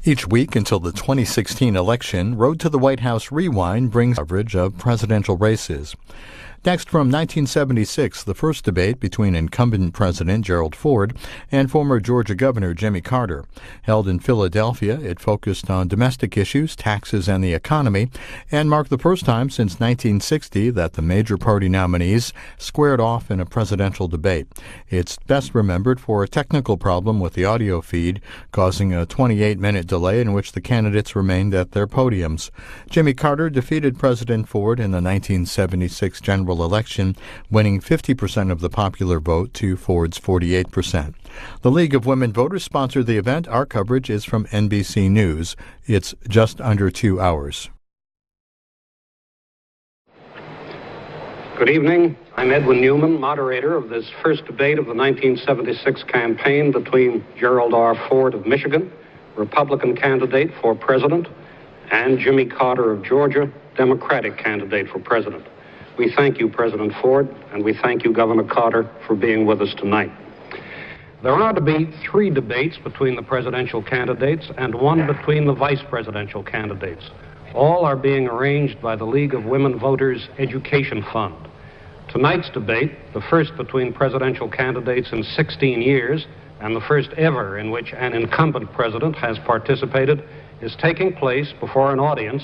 Each week until the 2016 election, Road to the White House Rewind brings coverage of presidential races. Next, from 1976, the first debate between incumbent President Gerald Ford and former Georgia Governor Jimmy Carter. Held in Philadelphia, it focused on domestic issues, taxes, and the economy, and marked the first time since 1960 that the major party nominees squared off in a presidential debate. It's best remembered for a technical problem with the audio feed, causing a 28-minute delay in which the candidates remained at their podiums. Jimmy Carter defeated President Ford in the 1976 general election, winning 50% of the popular vote to Ford's 48%. The League of Women Voters sponsored the event. Our coverage is from NBC News. It's just under 2 hours. Good evening. I'm Edwin Newman, moderator of this first debate of the 1976 campaign between Gerald R. Ford of Michigan, Republican candidate for president, and Jimmy Carter of Georgia, Democratic candidate for president. We thank you, President Ford, and we thank you, Governor Carter, for being with us tonight. There are to be 3 debates between the presidential candidates and 1 between the vice presidential candidates. All are being arranged by the League of Women Voters Education Fund. Tonight's debate, the first between presidential candidates in 16 years, and the first ever in which an incumbent president has participated, is taking place before an audience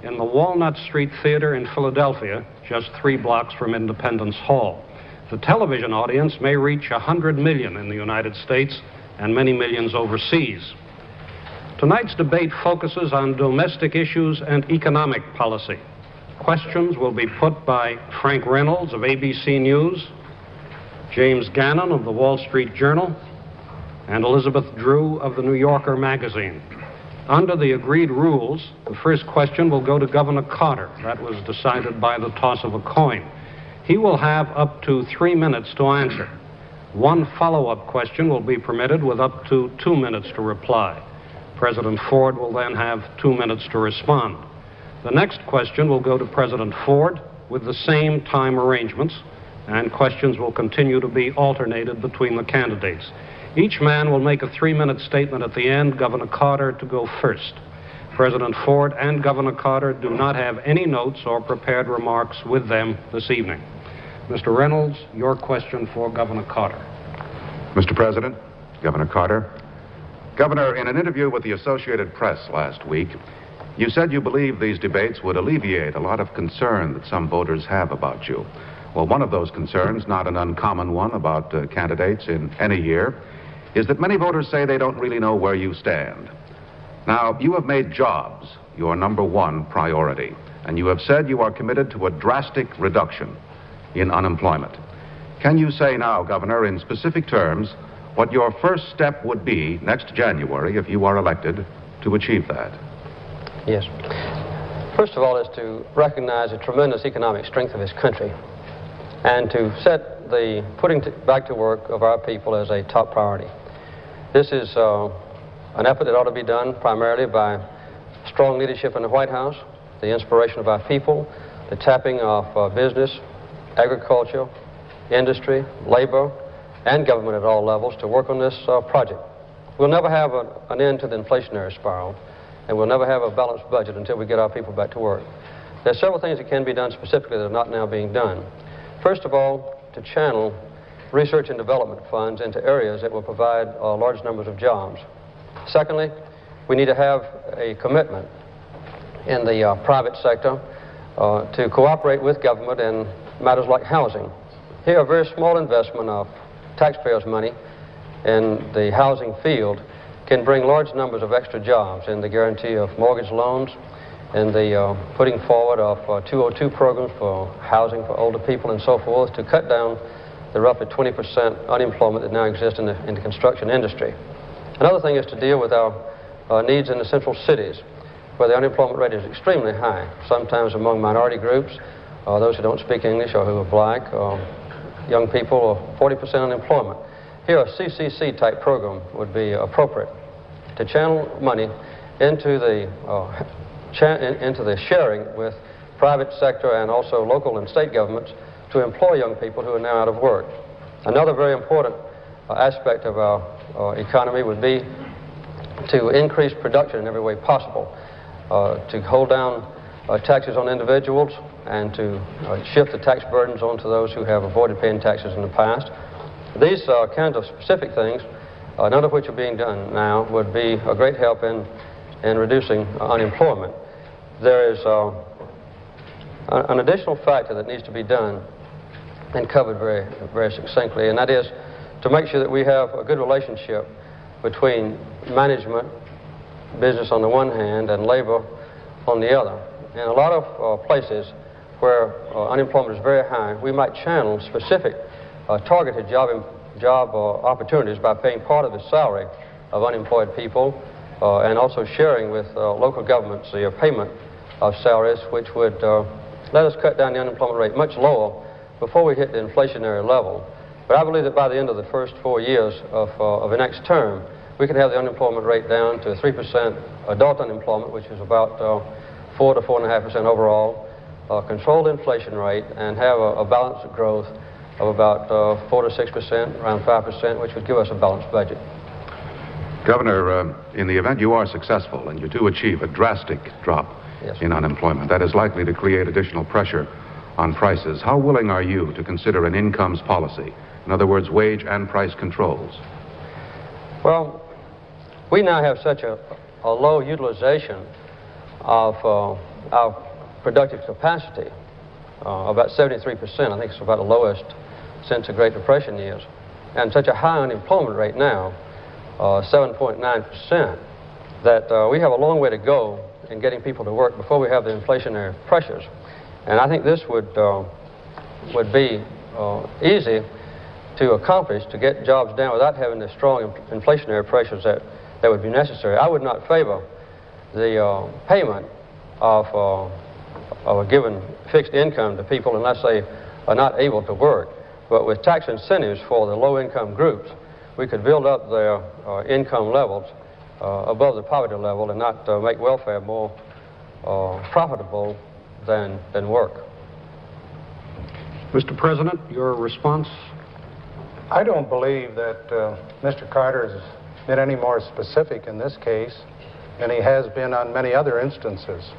in the Walnut Street Theater in Philadelphia, just 3 blocks from Independence Hall. The television audience may reach 100 million in the United States and many millions overseas. Tonight's debate focuses on domestic issues and economic policy. Questions will be put by Frank Reynolds of ABC News, James Gannon of the Wall Street Journal, and Elizabeth Drew of the New Yorker magazine. Under the agreed rules, the first question will go to Governor Carter. That was decided by the toss of a coin. He will have up to 3 minutes to answer. 1 follow-up question will be permitted with up to 2 minutes to reply. President Ford will then have 2 minutes to respond. The next question will go to President Ford with the same time arrangements, and questions will continue to be alternated between the candidates. Each man will make a 3-minute statement at the end, Governor Carter to go first. President Ford and Governor Carter do not have any notes or prepared remarks with them this evening. Mr. Reynolds, your question for Governor Carter. Mr. President, Governor Carter. Governor, in an interview with the Associated Press last week, you said you believe these debates would alleviate a lot of concern that some voters have about you. Well, one of those concerns, not an uncommon one about candidates in any year, is that many voters say they don't really know where you stand. Now, you have made jobs your #1 priority, and you have said you are committed to a drastic reduction in unemployment. Can you say now, Governor, in specific terms, what your first step would be next January, if you are elected, to achieve that? Yes. First of all is to recognize the tremendous economic strength of this country and to set the putting back to work of our people as a top priority. This is an effort that ought to be done primarily by strong leadership in the White House, the inspiration of our people, the tapping of business, agriculture, industry, labor, and government at all levels to work on this project. We'll never have an end to the inflationary spiral, and we'll never have a balanced budget until we get our people back to work. There's several things that can be done specifically that are not now being done. First of all, to channel research and development funds into areas that will provide large numbers of jobs. Secondly, we need to have a commitment in the private sector to cooperate with government in matters like housing. Here, a very small investment of taxpayers' money in the housing field can bring large numbers of extra jobs in the guarantee of mortgage loans, in the putting forward of 202 programs for housing for older people and so forth to cut down the roughly 20% unemployment that now exists in the construction industry. Another thing is to deal with our needs in the central cities, where the unemployment rate is extremely high, sometimes among minority groups, those who don't speak English or who are black, young people, or 40% unemployment. Here, a CCC-type program would be appropriate to channel money into the sharing with private sector and also local and state governments to employ young people who are now out of work. Another very important aspect of our economy would be to increase production in every way possible, to hold down taxes on individuals, and to shift the tax burdens onto those who have avoided paying taxes in the past. These kinds of specific things, none of which are being done now, would be a great help in reducing unemployment. There is an additional factor that needs to be done and covered very, very succinctly, and that is to make sure that we have a good relationship between management, business on the one hand, and labor on the other. In a lot of places where unemployment is very high, we might channel specific targeted job opportunities by paying part of the salary of unemployed people and also sharing with local governments the payment of salaries, which would let us cut down the unemployment rate much lower before we hit the inflationary level. But I believe that by the end of the first 4 years of the next term, we can have the unemployment rate down to 3% adult unemployment, which is about 4 to 4.5% overall, control the inflation rate, and have a balanced growth of about 4 to 6%, around 5%, which would give us a balanced budget. Governor, in the event you are successful and you do achieve a drastic drop in unemployment, that is likely to create additional pressure on prices. How willing are you to consider an incomes policy? In other words, wage and price controls. Well, we now have such a low utilization of our productive capacity, about 73%. I think it's about the lowest since the Great Depression years, and such a high unemployment rate now, 7.9%, that we have a long way to go in getting people to work before we have the inflationary pressures. And I think this would be easy to accomplish, to get jobs down without having the strong inflationary pressures that would be necessary. I would not favor the payment of a given fixed income to people unless they are not able to work. But with tax incentives for the low-income groups, we could build up their income levels above the poverty level and not make welfare more profitable than work. Mr. President, your response? I don't believe that Mr. Carter has been any more specific in this case than he has been on many other instances.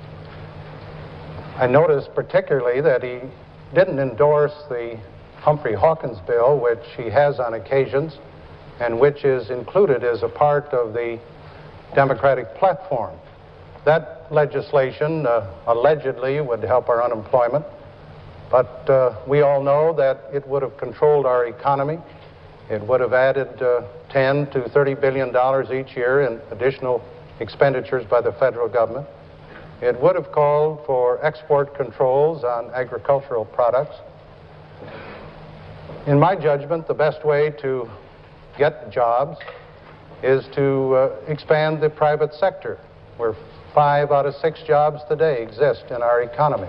I noticed particularly that he didn't endorse the Humphrey Hawkins bill, which he has on occasions, and which is included as a part of the Democratic platform. That legislation allegedly would help our unemployment, but we all know that it would have controlled our economy. It would have added $10 to $30 billion each year in additional expenditures by the federal government. It would have called for export controls on agricultural products. In my judgment, the best way to get jobs is to expand the private sector, where 5 out of 6 jobs today exist in our economy.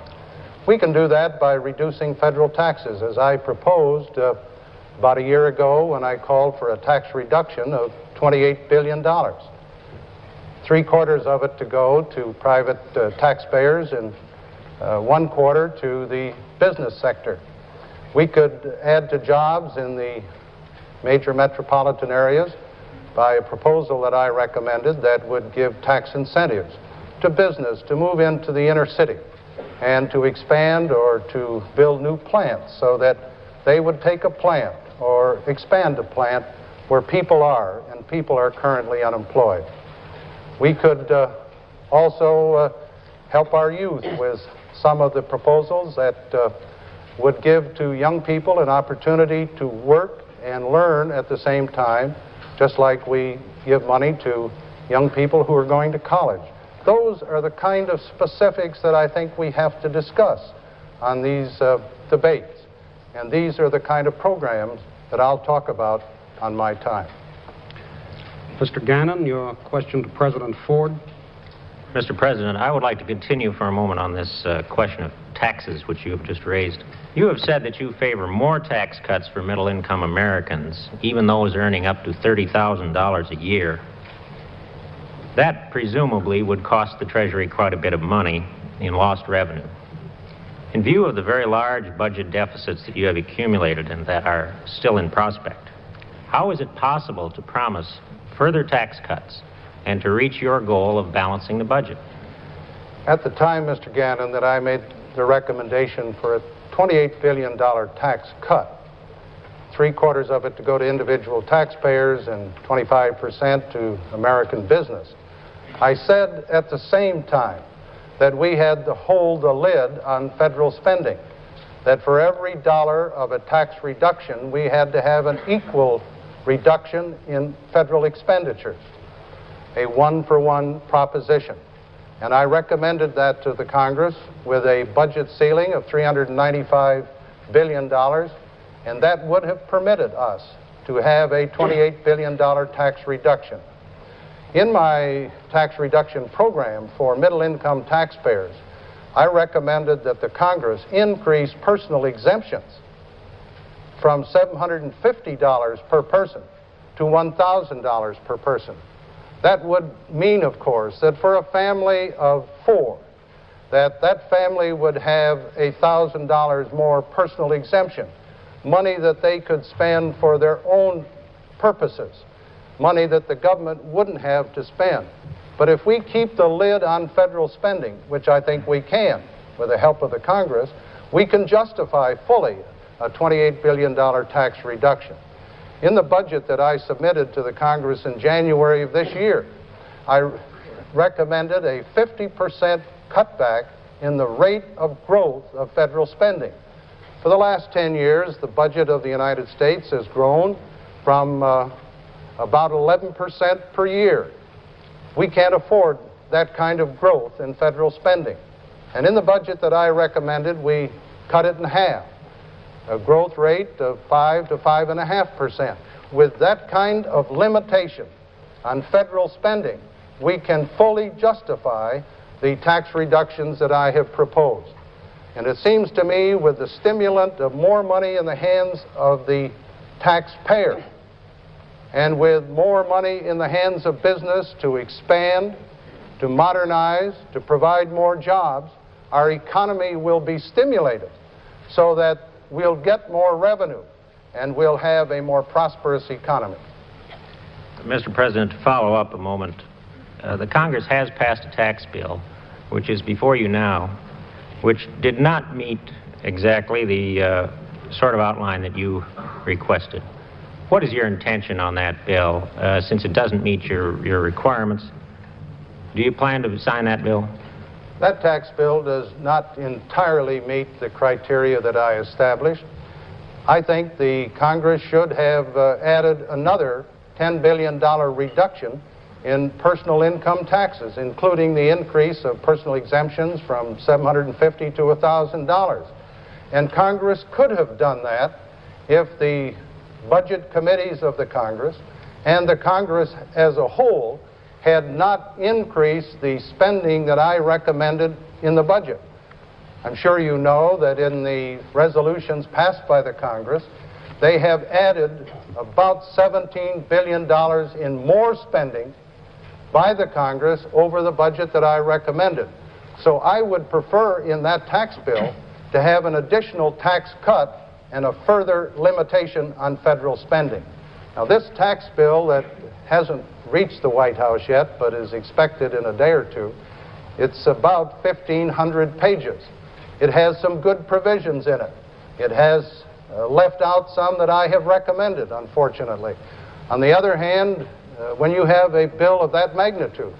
We can do that by reducing federal taxes, as I proposed about a year ago when I called for a tax reduction of $28 billion. 3/4 of it to go to private taxpayers and 1/4 to the business sector. We could add to jobs in the major metropolitan areas by a proposal that I recommended that would give tax incentives to business to move into the inner city and to expand or to build new plants so that they would take a plant or expand a plant where people are, and people are currently unemployed. We could also help our youth with some of the proposals that would give to young people an opportunity to work and learn at the same time, just like we give money to young people who are going to college. Those are the kind of specifics that I think we have to discuss on these debates. And these are the kind of programs that I'll talk about on my time. Mr. Gannon, your question to President Ford. Mr. President, I would like to continue for a moment on this question of taxes, which you have just raised. You have said that you favor more tax cuts for middle-income Americans, even those earning up to $30,000 a year. That presumably would cost the Treasury quite a bit of money in lost revenue. In view of the very large budget deficits that you have accumulated and that are still in prospect, how is it possible to promise further tax cuts and to reach your goal of balancing the budget? At the time, Mr. Gannon, that I made the recommendation for a $28 billion tax cut, 3/4 of it to go to individual taxpayers and 25% to American business, I said at the same time that we had to hold the lid on federal spending, that for every dollar of a tax reduction, we had to have an equal reduction in federal expenditures, a one-for-one proposition. And I recommended that to the Congress with a budget ceiling of $395 billion, and that would have permitted us to have a $28 billion tax reduction. In my tax reduction program for middle-income taxpayers, I recommended that the Congress increase personal exemptions from $750 per person to $1,000 per person. That would mean, of course, that for a family of 4, that family would have $1,000 more personal exemption, money that they could spend for their own purposes, money that the government wouldn't have to spend. But if we keep the lid on federal spending, which I think we can with the help of the Congress, we can justify fully a $28 billion tax reduction. In the budget that I submitted to the Congress in January of this year, I recommended a 50% cutback in the rate of growth of federal spending. For the last 10 years, the budget of the United States has grown from about 11% per year. We can't afford that kind of growth in federal spending. And in the budget that I recommended, we cut it in half, a growth rate of 5 to 5.5%. With that kind of limitation on federal spending, we can fully justify the tax reductions that I have proposed. And it seems to me, with the stimulant of more money in the hands of the taxpayer, and with more money in the hands of business to expand, to modernize, to provide more jobs, our economy will be stimulated so that we'll get more revenue and we'll have a more prosperous economy. Mr. President, to follow up a moment, the Congress has passed a tax bill, which is before you now, which did not meet exactly the sort of outline that you requested. What is your intention on that bill, since it doesn't meet your requirements? Do you plan to sign that bill? That tax bill does not entirely meet the criteria that I established. I think the Congress should have added another $10 billion reduction in personal income taxes, including the increase of personal exemptions from $750 to $1,000. And Congress could have done that if the budget committees of the Congress and the Congress as a whole had not increased the spending that I recommended in the budget. I'm sure you know that in the resolutions passed by the Congress, they have added about $17 billion in more spending by the Congress over the budget that I recommended. So I would prefer in that tax bill to have an additional tax cut and a further limitation on federal spending. Now, this tax bill that hasn't reached the White House yet, but is expected in a day or two, it's about 1,500 pages. It has some good provisions in it. It has left out some that I have recommended, unfortunately. On the other hand, when you have a bill of that magnitude,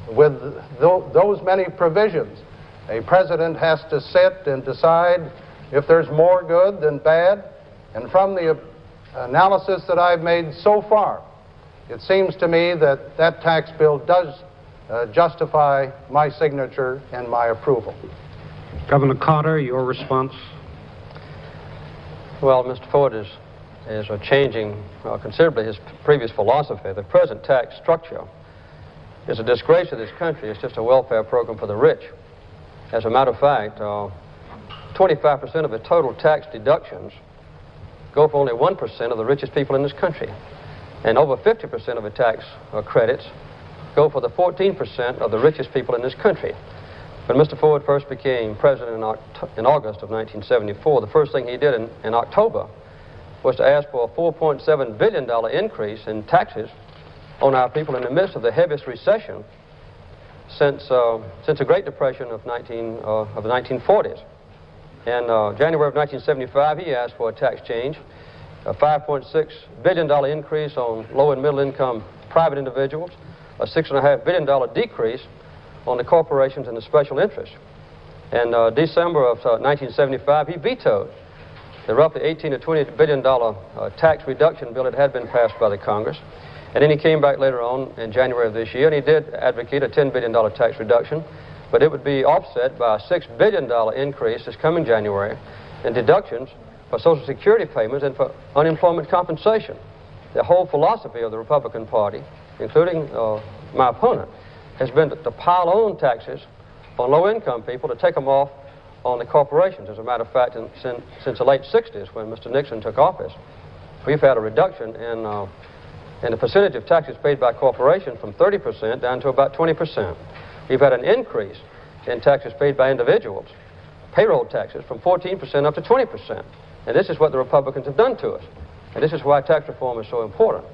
with those many provisions, a president has to sit and decide if there's more good than bad. And from the analysis that I've made so far, it seems to me that that tax bill does justify my signature and my approval. Governor Carter, your response? Well, Mr. Ford is changing considerably his previous philosophy. The present tax structure is a disgrace to this country. It's just a welfare program for the rich. As a matter of fact, 25% of the total tax deductions go for only 1% of the richest people in this country. And over 50% of the tax credits go for the 14% of the richest people in this country. When Mr. Ford first became president in August of 1974, the first thing he did in October was to ask for a $4.7 billion increase in taxes on our people in the midst of the heaviest recession since the Great Depression of the 1940s. In January of 1975, he asked for a tax change, a $5.6 billion increase on low and middle income private individuals, a $6.5 billion decrease on the corporations and the special interests. In December of 1975, he vetoed the roughly $18 to $20 billion tax reduction bill that had been passed by the Congress. And then he came back later on in January of this year, and he did advocate a $10 billion tax reduction, but it would be offset by a $6 billion increase this coming January in deductions for Social Security payments and for unemployment compensation. The whole philosophy of the Republican Party, including my opponent, has been to pile on taxes on low-income people to take them off on the corporations. As a matter of fact, since the late 60s, when Mr. Nixon took office, we've had a reduction in the percentage of taxes paid by corporations from 30% down to about 20%. We've had an increase in taxes paid by individuals, payroll taxes, from 14% up to 20%. And this is what the Republicans have done to us. And this is why tax reform is so important.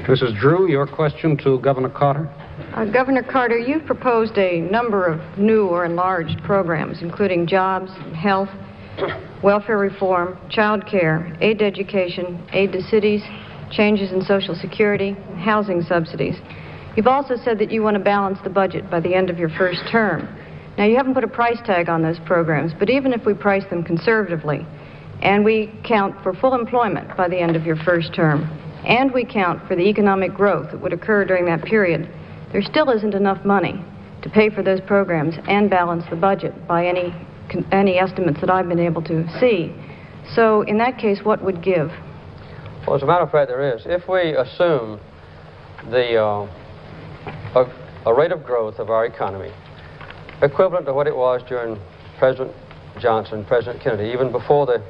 Mrs. Drew, your question to Governor Carter. Governor Carter, you've proposed a number of new or enlarged programs, including jobs, health, welfare reform, child care, aid to education, aid to cities, changes in Social Security, housing subsidies. You've also said that you want to balance the budget by the end of your first term. Now, you haven't put a price tag on those programs, but even if we price them conservatively, and we count for full employment by the end of your first term, and we count for the economic growth that would occur during that period, there still isn't enough money to pay for those programs and balance the budget by any estimates that I've been able to see. So, in that case, what would give? Well, as a matter of fact, there is. If we assume a rate of growth of our economy equivalent to what it was during President Johnson, President Kennedy, even before the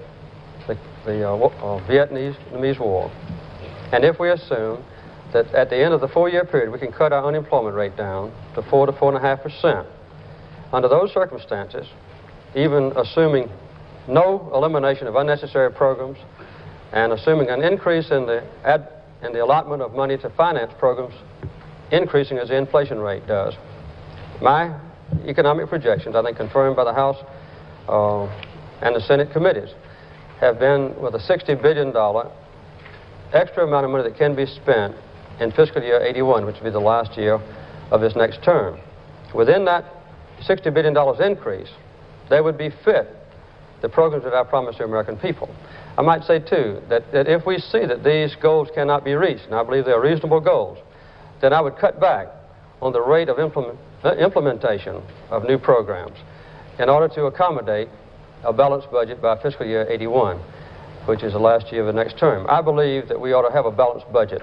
Vietnamese War, and if we assume that at the end of the 4-year period we can cut our unemployment rate down to 4 to 4.5%, under those circumstances, even assuming no elimination of unnecessary programs and assuming an increase in the allotment of money to finance programs increasing as the inflation rate does, my economic projections, I think confirmed by the House and the Senate committees, have been with a $60 billion extra amount of money that can be spent in fiscal year 81, which will be the last year of this next term. Within that $60 billion increase, they would be fit the programs that I promised the American people. I might say, too, that if we see that these goals cannot be reached, and I believe they are reasonable goals, then I would cut back on the rate of implementation of new programs in order to accommodate a balanced budget by fiscal year 81, which is the last year of the next term. I believe that we ought to have a balanced budget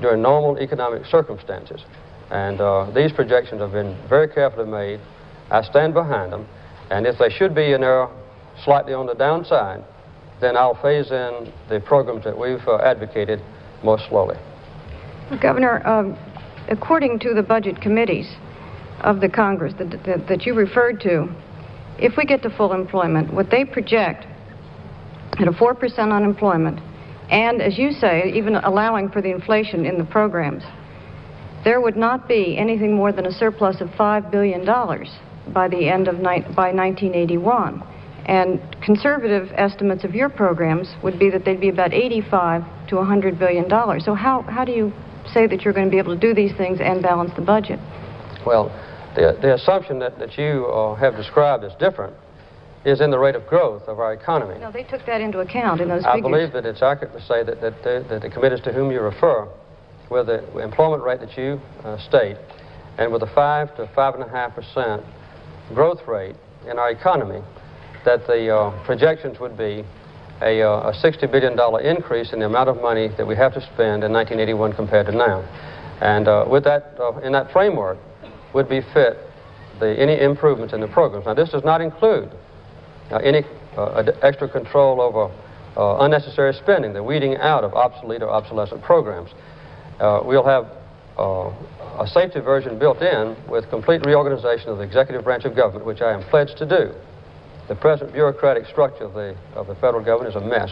during normal economic circumstances. And these projections have been very carefully made. I stand behind them. And if they should be in error slightly on the downside, then I'll phase in the programs that we've advocated more slowly. Governor, according to the budget committees of the Congress that you referred to, if we get to full employment, what they project at a 4% unemployment, and as you say, even allowing for the inflation in the programs, there would not be anything more than a surplus of $5 billion by the end of by 1981. And conservative estimates of your programs would be that they'd be about $85 to $100 billion. So how do you say that you're going to be able to do these things and balance the budget? Well, the assumption that you have described as different is in the rate of growth of our economy. No, they took that into account in those I figures. believe that it's accurate to say that the committees to whom you refer, with the employment rate that you state, and with a 5 to 5.5% growth rate in our economy, that the projections would be a $60 billion increase in the amount of money that we have to spend in 1981 compared to now. And with that, in that framework, would be fit any improvements in the programs. Now, this does not include any extra control over unnecessary spending, the weeding out of obsolete or obsolescent programs. We'll have a safety version built in with complete reorganization of the executive branch of government, which I am pledged to do. The present bureaucratic structure of the federal government is a mess.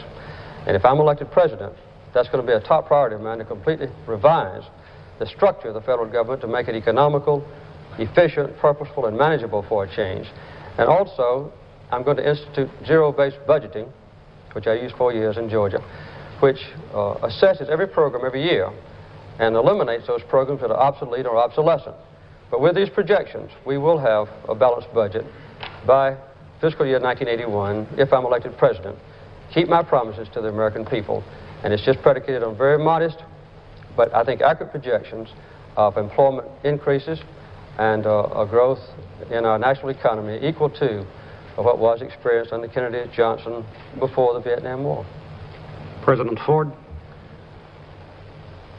And if I'm elected president, that's going to be a top priority of mine, to completely revise the structure of the federal government to make it economical, efficient, purposeful, and manageable for a change. And also, I'm going to institute zero-based budgeting, which I used 4 years in Georgia, which assesses every program every year and eliminates those programs that are obsolete or obsolescent. But with these projections, we will have a balanced budget by fiscal year 1981, if I'm elected president. Keep my promises to the American people, and it's just predicated on very modest, but I think accurate projections of employment increases and a growth in our national economy equal to what was experienced under Kennedy, Johnson, before the Vietnam War. President Ford.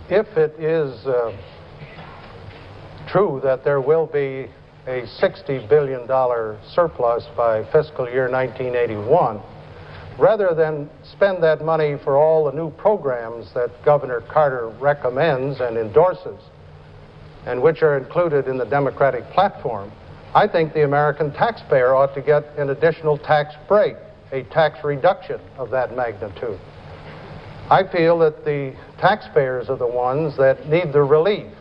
If it is true that there will be a $60 billion surplus by fiscal year 1981, rather than spend that money for all the new programs that Governor Carter recommends and endorses, and which are included in the Democratic platform, I think the American taxpayer ought to get an additional tax break, a tax reduction of that magnitude. I feel that the taxpayers are the ones that need the relief.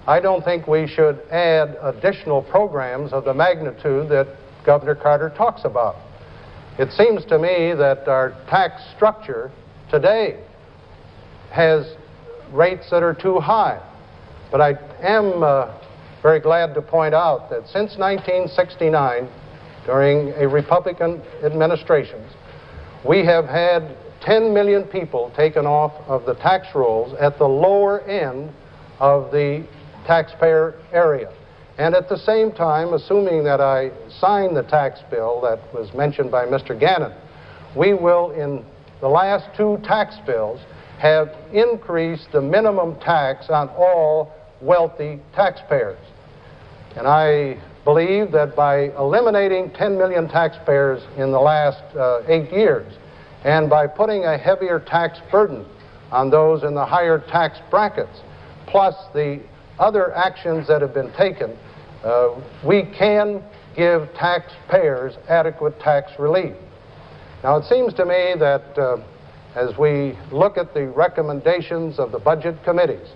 I don't think we should add additional programs of the magnitude that Governor Carter talks about. It seems to me that our tax structure today has rates that are too high. But I am very glad to point out that since 1969, during a Republican administration, we have had 10 million people taken off of the tax rolls at the lower end of the taxpayer area. And at the same time, assuming that I sign the tax bill that was mentioned by Mr. Gannon, we will, in the last two tax bills, have increased the minimum tax on all wealthy taxpayers. And I believe that by eliminating 10 million taxpayers in the last 8 years, and by putting a heavier tax burden on those in the higher tax brackets, plus the other actions that have been taken, we can give taxpayers adequate tax relief. Now, it seems to me that as we look at the recommendations of the budget committees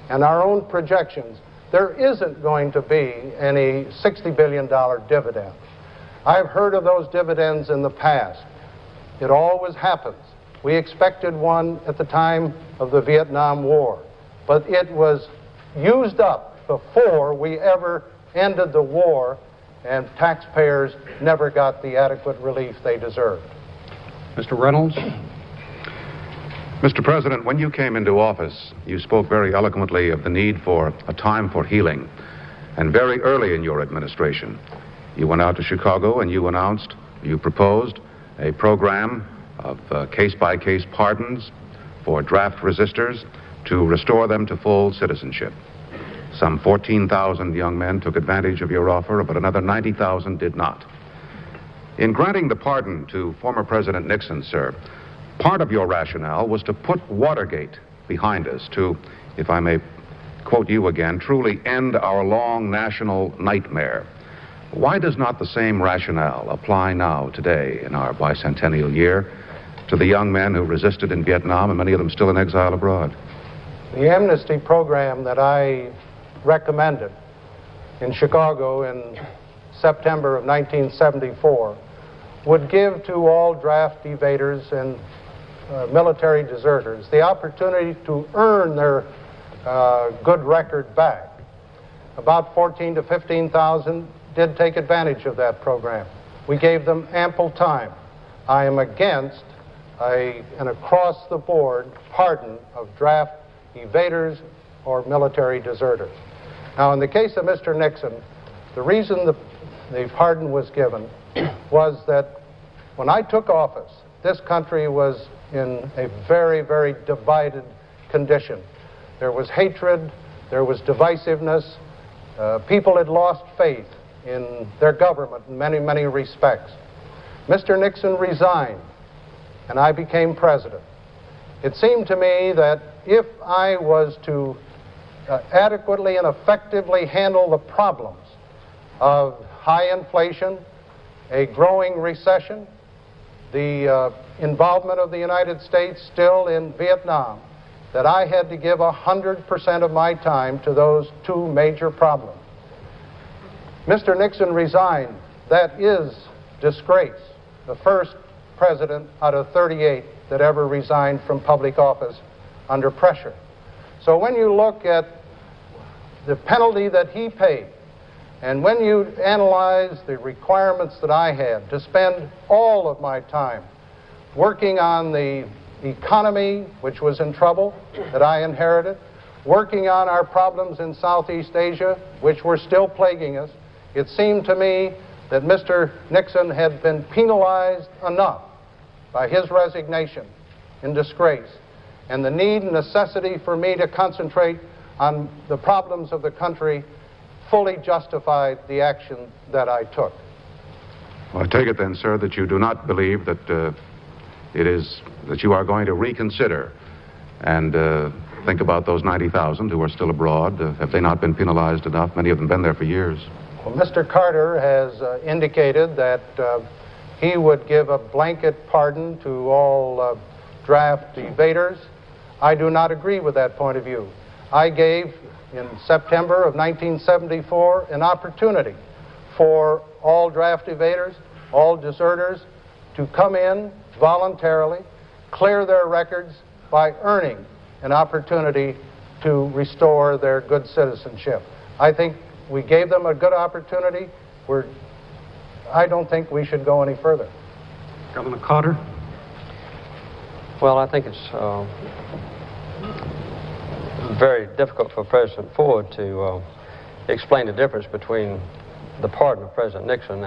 and our own projections, there isn't going to be any $60 billion dividend. I've heard of those dividends in the past. It always happens. We expected one at the time of the Vietnam War, but it was used up before we ever ended the war, and taxpayers never got the adequate relief they deserved. Mr. Reynolds. Mr. President, when you came into office, you spoke very eloquently of the need for a time for healing. And very early in your administration, you went out to Chicago and you proposed a program of case-by-case pardons for draft resistors to restore them to full citizenship. Some 14,000 young men took advantage of your offer, but another 90,000 did not. In granting the pardon to former President Nixon, sir, part of your rationale was to put Watergate behind us, to, if I may quote you again, truly end our long national nightmare. Why does not the same rationale apply now, today, in our bicentennial year, to the young men who resisted in Vietnam, and many of them still in exile abroad? The amnesty program that I recommended in Chicago in September of 1974 would give to all draft evaders and military deserters the opportunity to earn their good record back. About 14 to 15,000 did take advantage of that program. We gave them ample time. I am against an across-the-board pardon of draft evaders or military deserters. Now, in the case of Mr. Nixon, the reason the pardon was given was that when I took office, this country was in a very, very divided condition. There was hatred, there was divisiveness, people had lost faith in their government in many, many respects. Mr. Nixon resigned, and I became president. It seemed to me that if I was to adequately and effectively handle the problems of high inflation, a growing recession, the involvement of the United States still in Vietnam, that I had to give 100% of my time to those two major problems. Mr. Nixon resigned. That is disgrace. The first president out of 38 that ever resigned from public office under pressure. So when you look at the penalty that he paid, and when you analyze the requirements that I had to spend all of my time working on the economy, which was in trouble, that I inherited, working on our problems in Southeast Asia, which were still plaguing us, it seemed to me that Mr. Nixon had been penalized enough by his resignation in disgrace, and the need and necessity for me to concentrate on the problems of the country fully justified the action that I took. Well, I take it then, sir, that you do not believe that that you are going to reconsider and think about those 90,000 who are still abroad. Have they not been penalized enough? Many of them have been there for years. Well, Mr. Carter has indicated that he would give a blanket pardon to all draft evaders. I do not agree with that point of view. I gave, in September of 1974, an opportunity for all draft evaders, all deserters, to come in voluntarily, clear their records by earning an opportunity to restore their good citizenship. I think we gave them a good opportunity. I don't think we should go any further. Governor Carter? Well, I think it's very difficult for President Ford to explain the difference between the pardon of President Nixon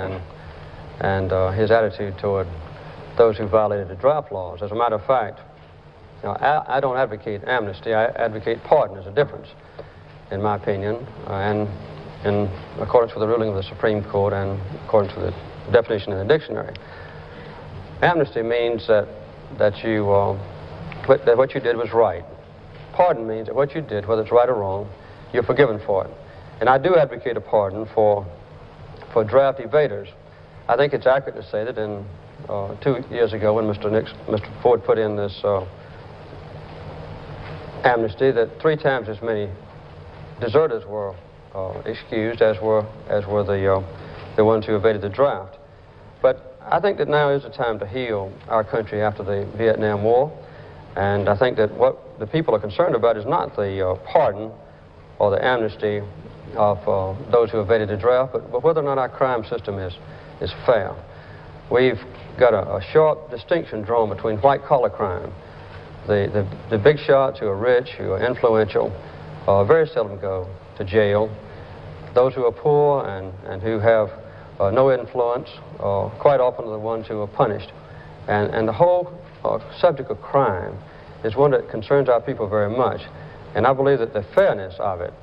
and his attitude toward those who violated the draft laws. As a matter of fact, I don't advocate amnesty. I advocate pardon. There's a difference, in my opinion, and in accordance with the ruling of the Supreme Court and according to the definition in the dictionary. Amnesty means that what you did was right. Pardon means that what you did, whether it's right or wrong, you're forgiven for it. And I do advocate a pardon for draft evaders. I think it's accurate to say that in 2 years ago when Mr. Ford put in this amnesty, that 3 times as many deserters were excused as were the ones who evaded the draft. But I think that now is the time to heal our country after the Vietnam War. And I think that what the people are concerned about is not the pardon or the amnesty of those who evaded the draft, but whether or not our crime system is fair. We've got a sharp distinction drawn between white-collar crime. The big shots who are rich, who are influential, very seldom go to jail. Those who are poor and who have no influence quite often are the ones who are punished. And the whole subject of crime is one that concerns our people very much. And I believe that the fairness of it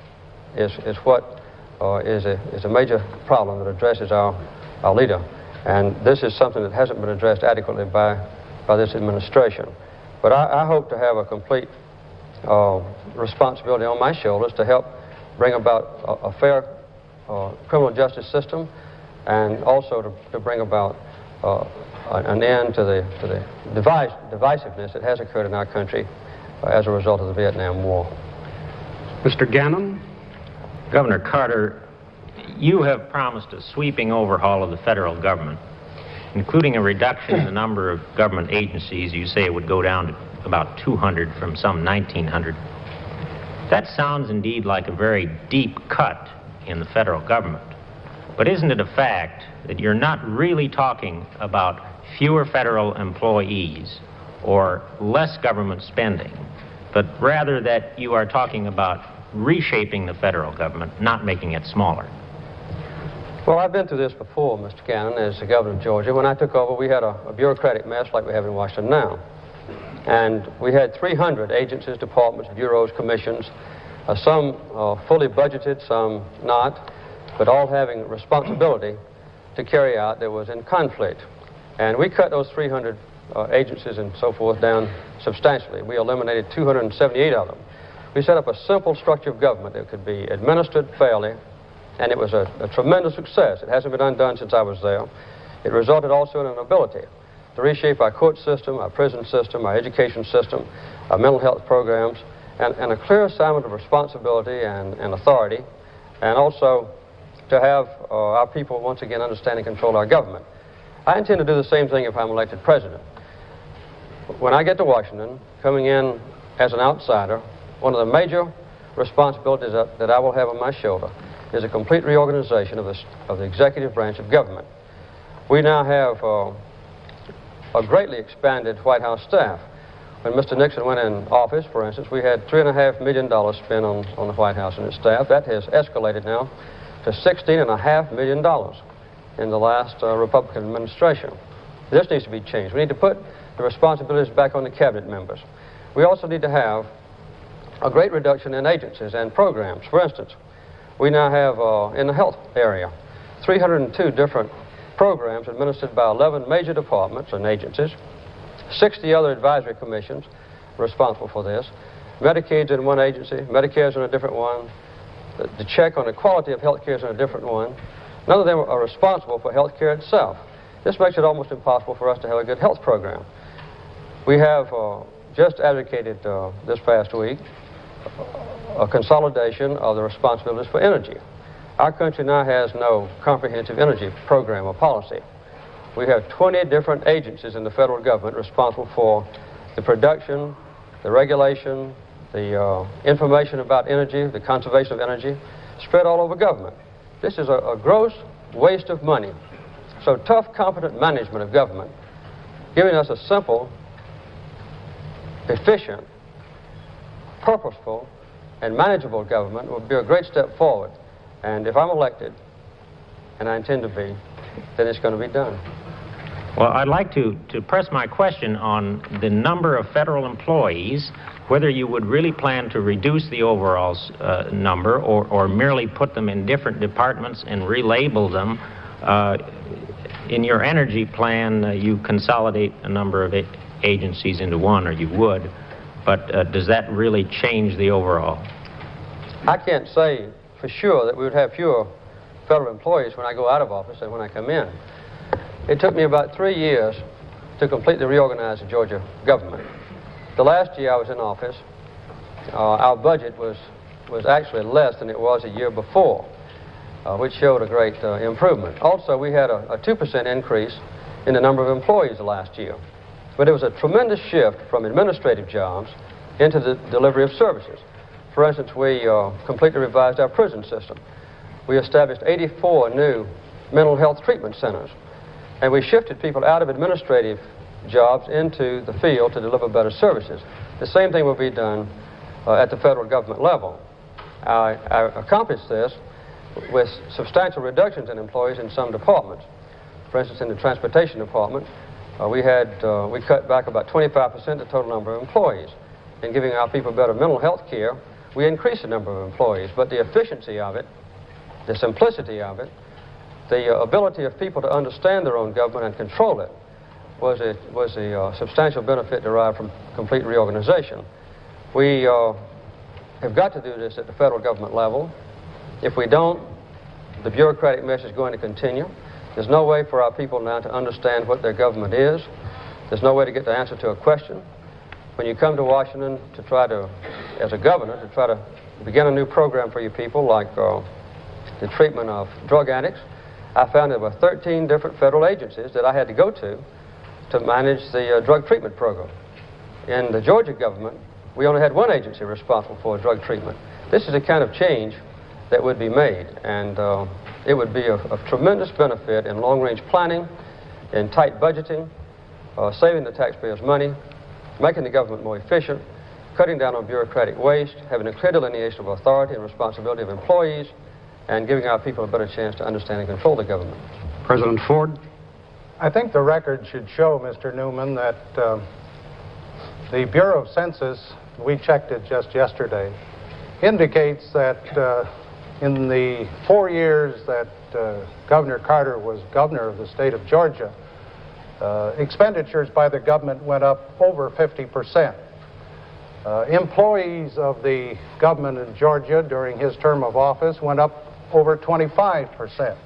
is what is a major problem that addresses our leader. And this is something that hasn't been addressed adequately by this administration. But I hope to have a complete responsibility on my shoulders to help bring about a fair criminal justice system, and also to bring about an end to the divisiveness that has occurred in our country as a result of the Vietnam War. Mr. Gannon? Governor Carter, you have promised a sweeping overhaul of the federal government, including a reduction in the number of government agencies. You say it would go down to about 200 from some 1,900. That sounds indeed like a very deep cut in the federal government. But isn't it a fact that you're not really talking about fewer federal employees or less government spending, but rather that you are talking about reshaping the federal government, not making it smaller? Well, I've been through this before, Mr. Gannon, as the governor of Georgia. When I took over, we had a bureaucratic mess like we have in Washington now. And we had 300 agencies, departments, bureaus, commissions, some fully budgeted, some not, but all having responsibility to carry out that was in conflict. And we cut those 300 agencies and so forth down substantially. We eliminated 278 of them. We set up a simple structure of government that could be administered fairly, and it was a tremendous success. It hasn't been undone since I was there. It resulted also in an ability to reshape our court system, our prison system, our education system, our mental health programs, and a clear assignment of responsibility and authority, and also to have our people once again understand and control our government. I intend to do the same thing if I'm elected president. When I get to Washington, coming in as an outsider, one of the major responsibilities that I will have on my shoulder is a complete reorganization of the executive branch of government. We now have a greatly expanded White House staff. When Mr. Nixon went in office, for instance, we had $3.5 million spent on the White House and its staff. That has escalated now to $16.5 million in the last Republican administration. This needs to be changed. We need to put the responsibilities back on the cabinet members. We also need to have a great reduction in agencies and programs. For instance, we now have, in the health area, 302 different programs administered by 11 major departments and agencies, 60 other advisory commissions responsible for this. Medicaid's in one agency, Medicare's in a different one, the check on the quality of health care is in a different one. None of them are responsible for health care itself. This makes it almost impossible for us to have a good health program. We have just advocated this past week a consolidation of the responsibilities for energy. Our country now has no comprehensive energy program or policy. We have 20 different agencies in the federal government responsible for the production, the regulation, the information about energy, the conservation of energy, spread all over government. This is a gross waste of money. So tough, competent management of government, giving us a simple, efficient, purposeful, and manageable government would be a great step forward. And if I'm elected, and I intend to be, then it's going to be done. Well, I'd like to press my question on the number of federal employees, whether you would really plan to reduce the overall number or merely put them in different departments and relabel them. In your energy plan, you consolidate a number of agencies into one, or you would, but does that really change the overall? I can't say for sure that we would have fewer federal employees when I go out of office than when I come in. It took me about 3 years to completely reorganize the Georgia government. The last year I was in office, our budget was actually less than it was a year before, which showed a great improvement. Also, we had a 2% increase in the number of employees last year. But it was a tremendous shift from administrative jobs into the delivery of services. For instance, we completely revised our prison system. We established 84 new mental health treatment centers. And we shifted people out of administrative jobs into the field to deliver better services. The same thing will be done at the federal government level. I accomplished this with substantial reductions in employees in some departments. For instance, in the transportation department, we cut back about 25% the total number of employees. In giving our people better mental health care, we increased the number of employees, but the efficiency of it, the simplicity of it, the ability of people to understand their own government and control it was a substantial benefit derived from complete reorganization. We have got to do this at the federal government level. If we don't, the bureaucratic mess is going to continue. There's no way for our people now to understand what their government is. There's no way to get the answer to a question. When you come to Washington to try to, as a governor, to try to begin a new program for your people, like the treatment of drug addicts, I found there were 13 different federal agencies that I had to go to manage the drug treatment program. In the Georgia government, we only had one agency responsible for drug treatment. This is a kind of change that would be made, and it would be of tremendous benefit in long-range planning, in tight budgeting, saving the taxpayers money, making the government more efficient, cutting down on bureaucratic waste, having a clear delineation of authority and responsibility of employees, and giving our people a better chance to understand and control the government. President Ford? I think the record should show, Mr. Newman, that the Bureau of Census, we checked it just yesterday, indicates that in the 4 years that Governor Carter was governor of the state of Georgia, expenditures by the government went up over 50%. Employees of the government in Georgia during his term of office went up over 25%.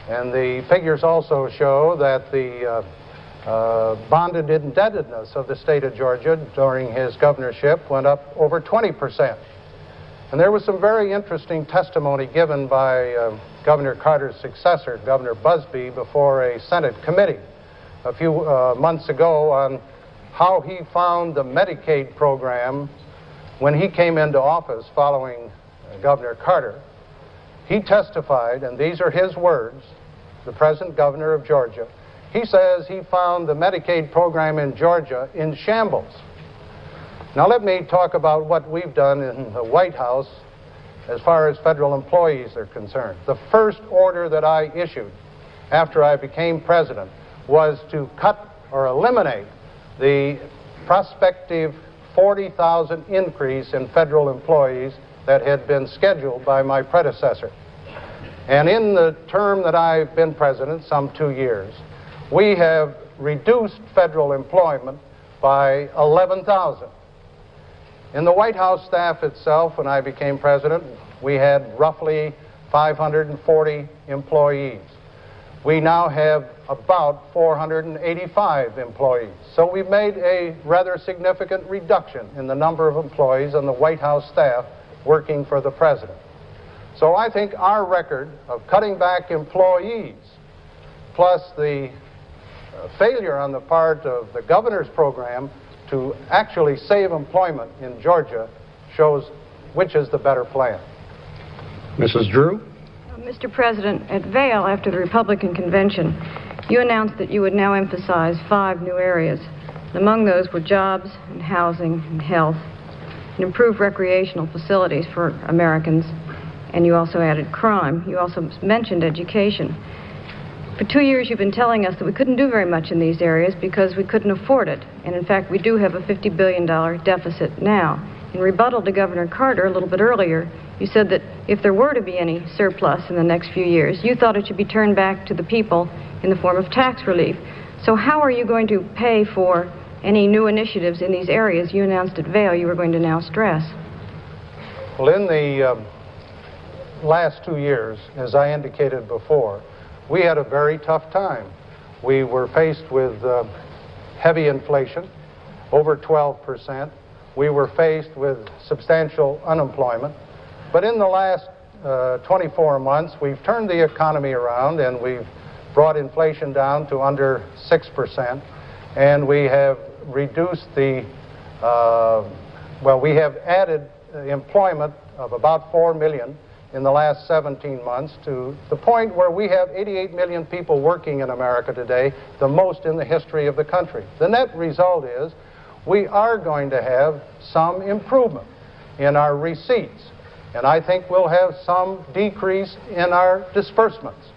And the figures also show that the bonded indebtedness of the state of Georgia during his governorship went up over 20%. And there was some very interesting testimony given by Governor Carter's successor, Governor Busbee, before a Senate committee a few months ago on how he found the Medicaid program when he came into office following Governor Carter. He testified, and these are his words, the present governor of Georgia. He says he found the Medicaid program in Georgia in shambles. Now let me talk about what we've done in the White House as far as federal employees are concerned. The first order that I issued after I became president was to cut or eliminate the prospective 40,000 increase in federal employees that had been scheduled by my predecessor. And in the term that I've been president, some 2 years, we have reduced federal employment by 11,000. In the White House staff itself, when I became president, we had roughly 540 employees. We now have about 485 employees. So we've made a rather significant reduction in the number of employees on the White House staff working for the president. So I think our record of cutting back employees, plus the failure on the part of the governor's program to actually save employment in Georgia, shows which is the better plan. Mrs. Drew? Mr. President, at Vail, after the Republican convention, you announced that you would now emphasize 5 new areas. Among those were jobs and housing and health, and improved recreational facilities for Americans, and you also added crime. You also mentioned education. For 2 years, you've been telling us that we couldn't do very much in these areas because we couldn't afford it. And in fact, we do have a $50 billion deficit now. In rebuttal to Governor Carter a little bit earlier, you said that if there were to be any surplus in the next few years, you thought it should be turned back to the people in the form of tax relief. So how are you going to pay for any new initiatives in these areas you announced at Vail you were going to now stress? Well, in the last 2 years, as I indicated before, we had a very tough time. We were faced with heavy inflation, over 12%. We were faced with substantial unemployment. But in the last 24 months, we've turned the economy around and we've brought inflation down to under 6%. And we have reduced the, we have added employment of about 4 million in the last 17 months to the point where we have 88 million people working in America today, the most in the history of the country. The net result is we are going to have some improvement in our receipts, and I think we'll have some decrease in our disbursements.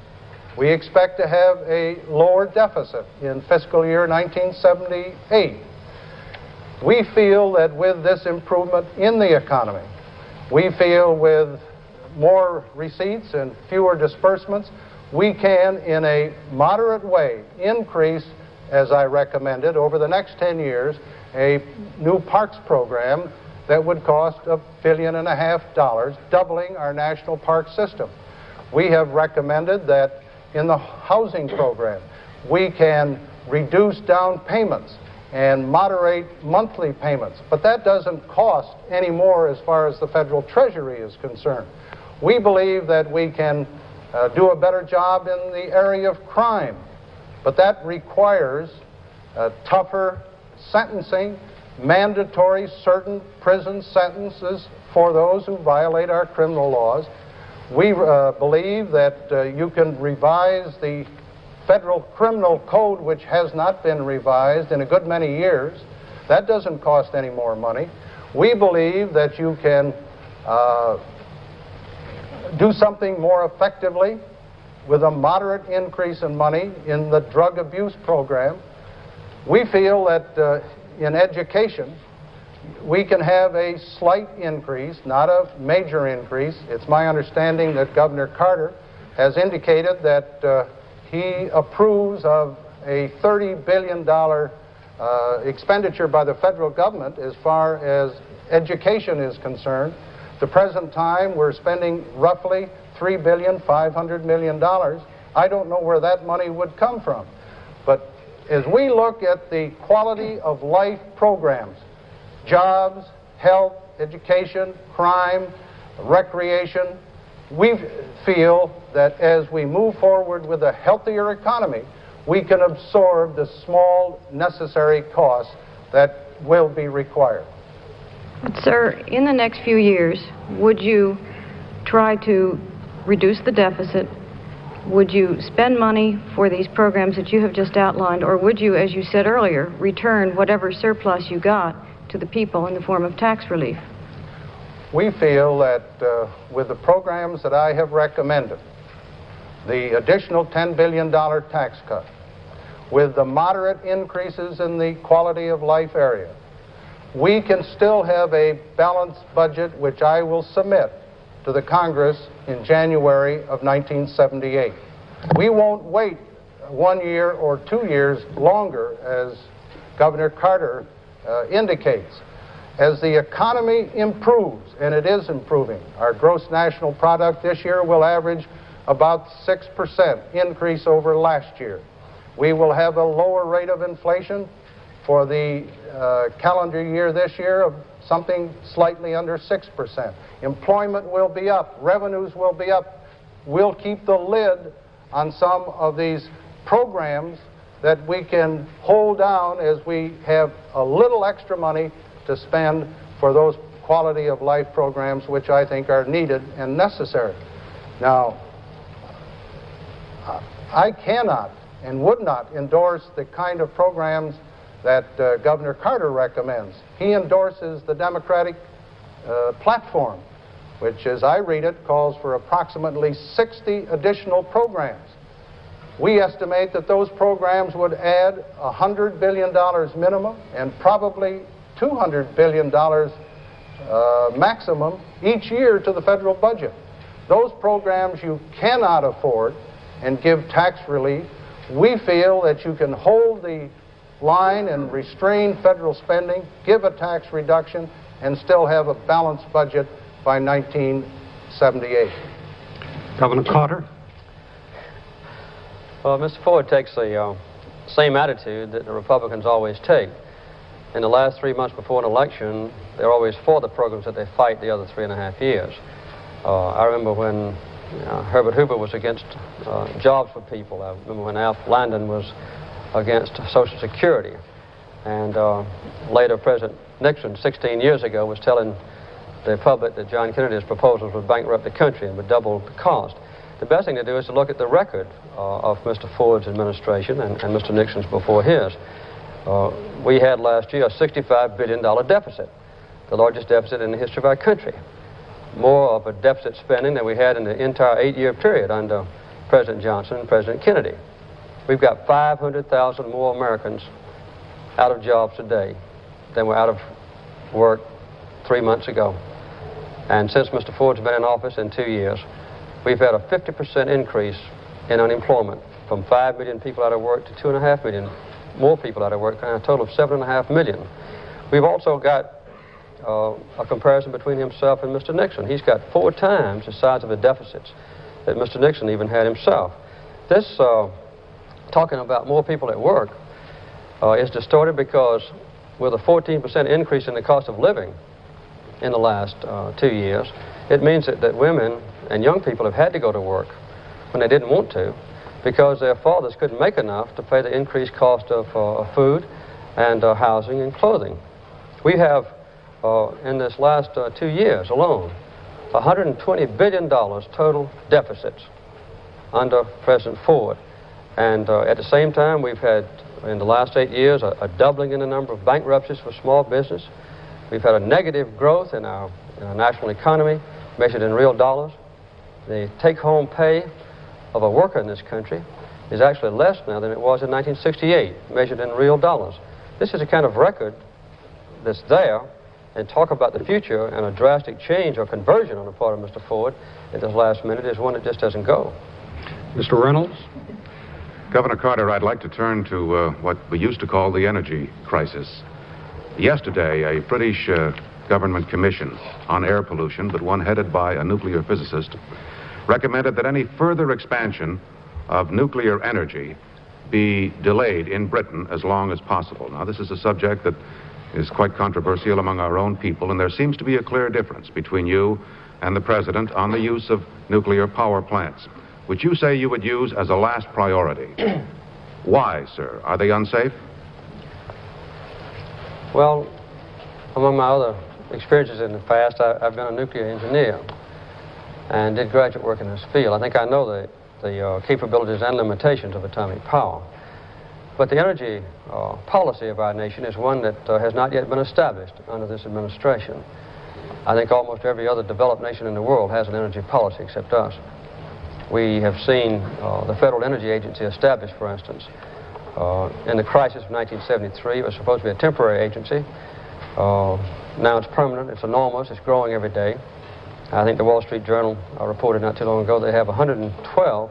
We expect to have a lower deficit in fiscal year 1978. We feel that with this improvement in the economy, we feel with more receipts and fewer disbursements, we can, in a moderate way, increase, as I recommended, over the next 10 years, a new parks program that would cost $1.5 billion, doubling our national park system. We have recommended that in the housing program, we can reduce down payments and moderate monthly payments, but that doesn't cost any more as far as the federal treasury is concerned. We believe that we can do a better job in the area of crime, but that requires tougher sentencing, mandatory certain prison sentences for those who violate our criminal laws. We believe that you can revise the federal criminal code, which has not been revised in a good many years. That doesn't cost any more money. We believe that you can do something more effectively with a moderate increase in money in the drug abuse program. We feel that in education, we can have a slight increase, not a major increase. It's my understanding that Governor Carter has indicated that he approves of a $30 billion expenditure by the federal government as far as education is concerned. At the present time, we're spending roughly $3.5 billion. I don't know where that money would come from. But as we look at the quality of life programs, jobs, health, education, crime, recreation, we feel that as we move forward with a healthier economy, we can absorb the small necessary costs that will be required. Sir, in the next few years, would you try to reduce the deficit? Would you spend money for these programs that you have just outlined, or would you, as you said earlier, return whatever surplus you got to the people in the form of tax relief? We feel that with the programs that I have recommended, the additional $10 billion tax cut, with the moderate increases in the quality of life area, we can still have a balanced budget which I will submit to the Congress in January of 1978. We won't wait 1 year or 2 years longer, as Governor Carter indicates. As the economy improves, and it is improving, our gross national product this year will average about 6% increase over last year. We will have a lower rate of inflation for the calendar year this year of something slightly under 6%. Employment will be up, revenues will be up. We'll keep the lid on some of these programs that we can hold down as we have a little extra money to spend for those quality of life programs which I think are needed and necessary. Now, I cannot and would not endorse the kind of programs that Governor Carter recommends. He endorses the Democratic platform, which, as I read it, calls for approximately 60 additional programs. We estimate that those programs would add $100 billion minimum and probably $200 billion maximum each year to the federal budget. Those programs you cannot afford and give tax relief. We feel that you can hold the line and restrain federal spending, give a tax reduction, and still have a balanced budget by 1978. Governor Carter. Well, Mr. Ford takes the same attitude that the Republicans always take. In the last 3 months before an election, they're always for the programs that they fight the other 3.5 years. I remember when Herbert Hoover was against jobs for people. I remember when Alf Landon was against Social Security. And later President Nixon, 16 years ago, was telling the public that John Kennedy's proposals would bankrupt the country and would double the cost. The best thing to do is to look at the record of Mr. Ford's administration and Mr. Nixon's before his. We had last year a $65 billion deficit, the largest deficit in the history of our country. More of a deficit spending than we had in the entire 8-year period under President Johnson and President Kennedy. We've got 500,000 more Americans out of jobs today than were out of work 3 months ago. And since Mr. Ford's been in office in 2 years, we've had a 50% increase in unemployment, from 5 million people out of work to 2.5 million more people out of work, a total of 7.5 million. We've also got a comparison between himself and Mr. Nixon. He's got 4 times the size of the deficits that Mr. Nixon even had himself. This, talking about more people at work, is distorted because with a 14% increase in the cost of living in the last 2 years, it means that women and young people have had to go to work when they didn't want to, because their fathers couldn't make enough to pay the increased cost of food and housing and clothing. We have, in this last 2 years alone, $120 billion total deficits under President Ford. And at the same time, we've had, in the last 8 years, a doubling in the number of bankruptcies for small business. We've had a negative growth in our national economy, measured in real dollars. The take-home pay of a worker in this country is actually less now than it was in 1968, measured in real dollars. This is a kind of record that's there, and talk about the future and a drastic change or conversion on the part of Mr. Ford at this last minute is one that just doesn't go. Mr. Reynolds. Governor Carter, I'd like to turn to what we used to call the energy crisis. Yesterday, a British government commission on air pollution, but one headed by a nuclear physicist, recommended that any further expansion of nuclear energy be delayed in Britain as long as possible. Now, this is a subject that is quite controversial among our own people, and there seems to be a clear difference between you and the President on the use of nuclear power plants, which you say you would use as a last priority. Why, sir? Are they unsafe? Well, among my other experiences in the past, I've been a nuclear engineer and did graduate work in this field. I think I know the capabilities and limitations of atomic power. But the energy policy of our nation is one that has not yet been established under this administration. I think almost every other developed nation in the world has an energy policy except us. We have seen the Federal Energy Agency established, for instance. In the crisis of 1973, it was supposed to be a temporary agency. Now it's permanent, it's enormous, it's growing every day. I think the Wall Street Journal reported not too long ago they have 112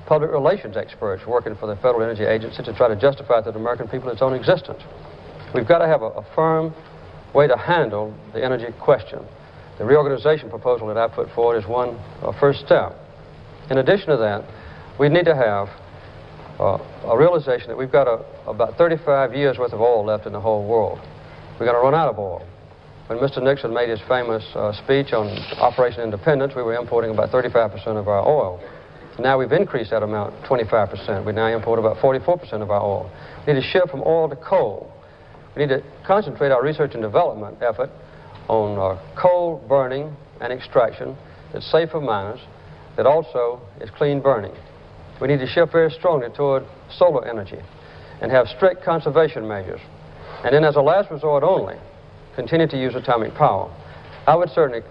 public relations experts working for the Federal Energy Agency to try to justify to the American people its own existence. We've got to have a firm way to handle the energy question. The reorganization proposal that I put forward is one first step. In addition to that, we need to have a realization that we've got about 35 years worth of oil left in the whole world. We're going to run out of oil. When Mr. Nixon made his famous speech on Operation Independence, we were importing about 35% of our oil. Now we've increased that amount 25%. We now import about 44% of our oil. We need to shift from oil to coal. We need to concentrate our research and development effort on coal burning and extraction that's safe for miners, that also is clean burning. We need to shift very strongly toward solar energy and have strict conservation measures. And then as a last resort only, continue to use atomic power. I would certainly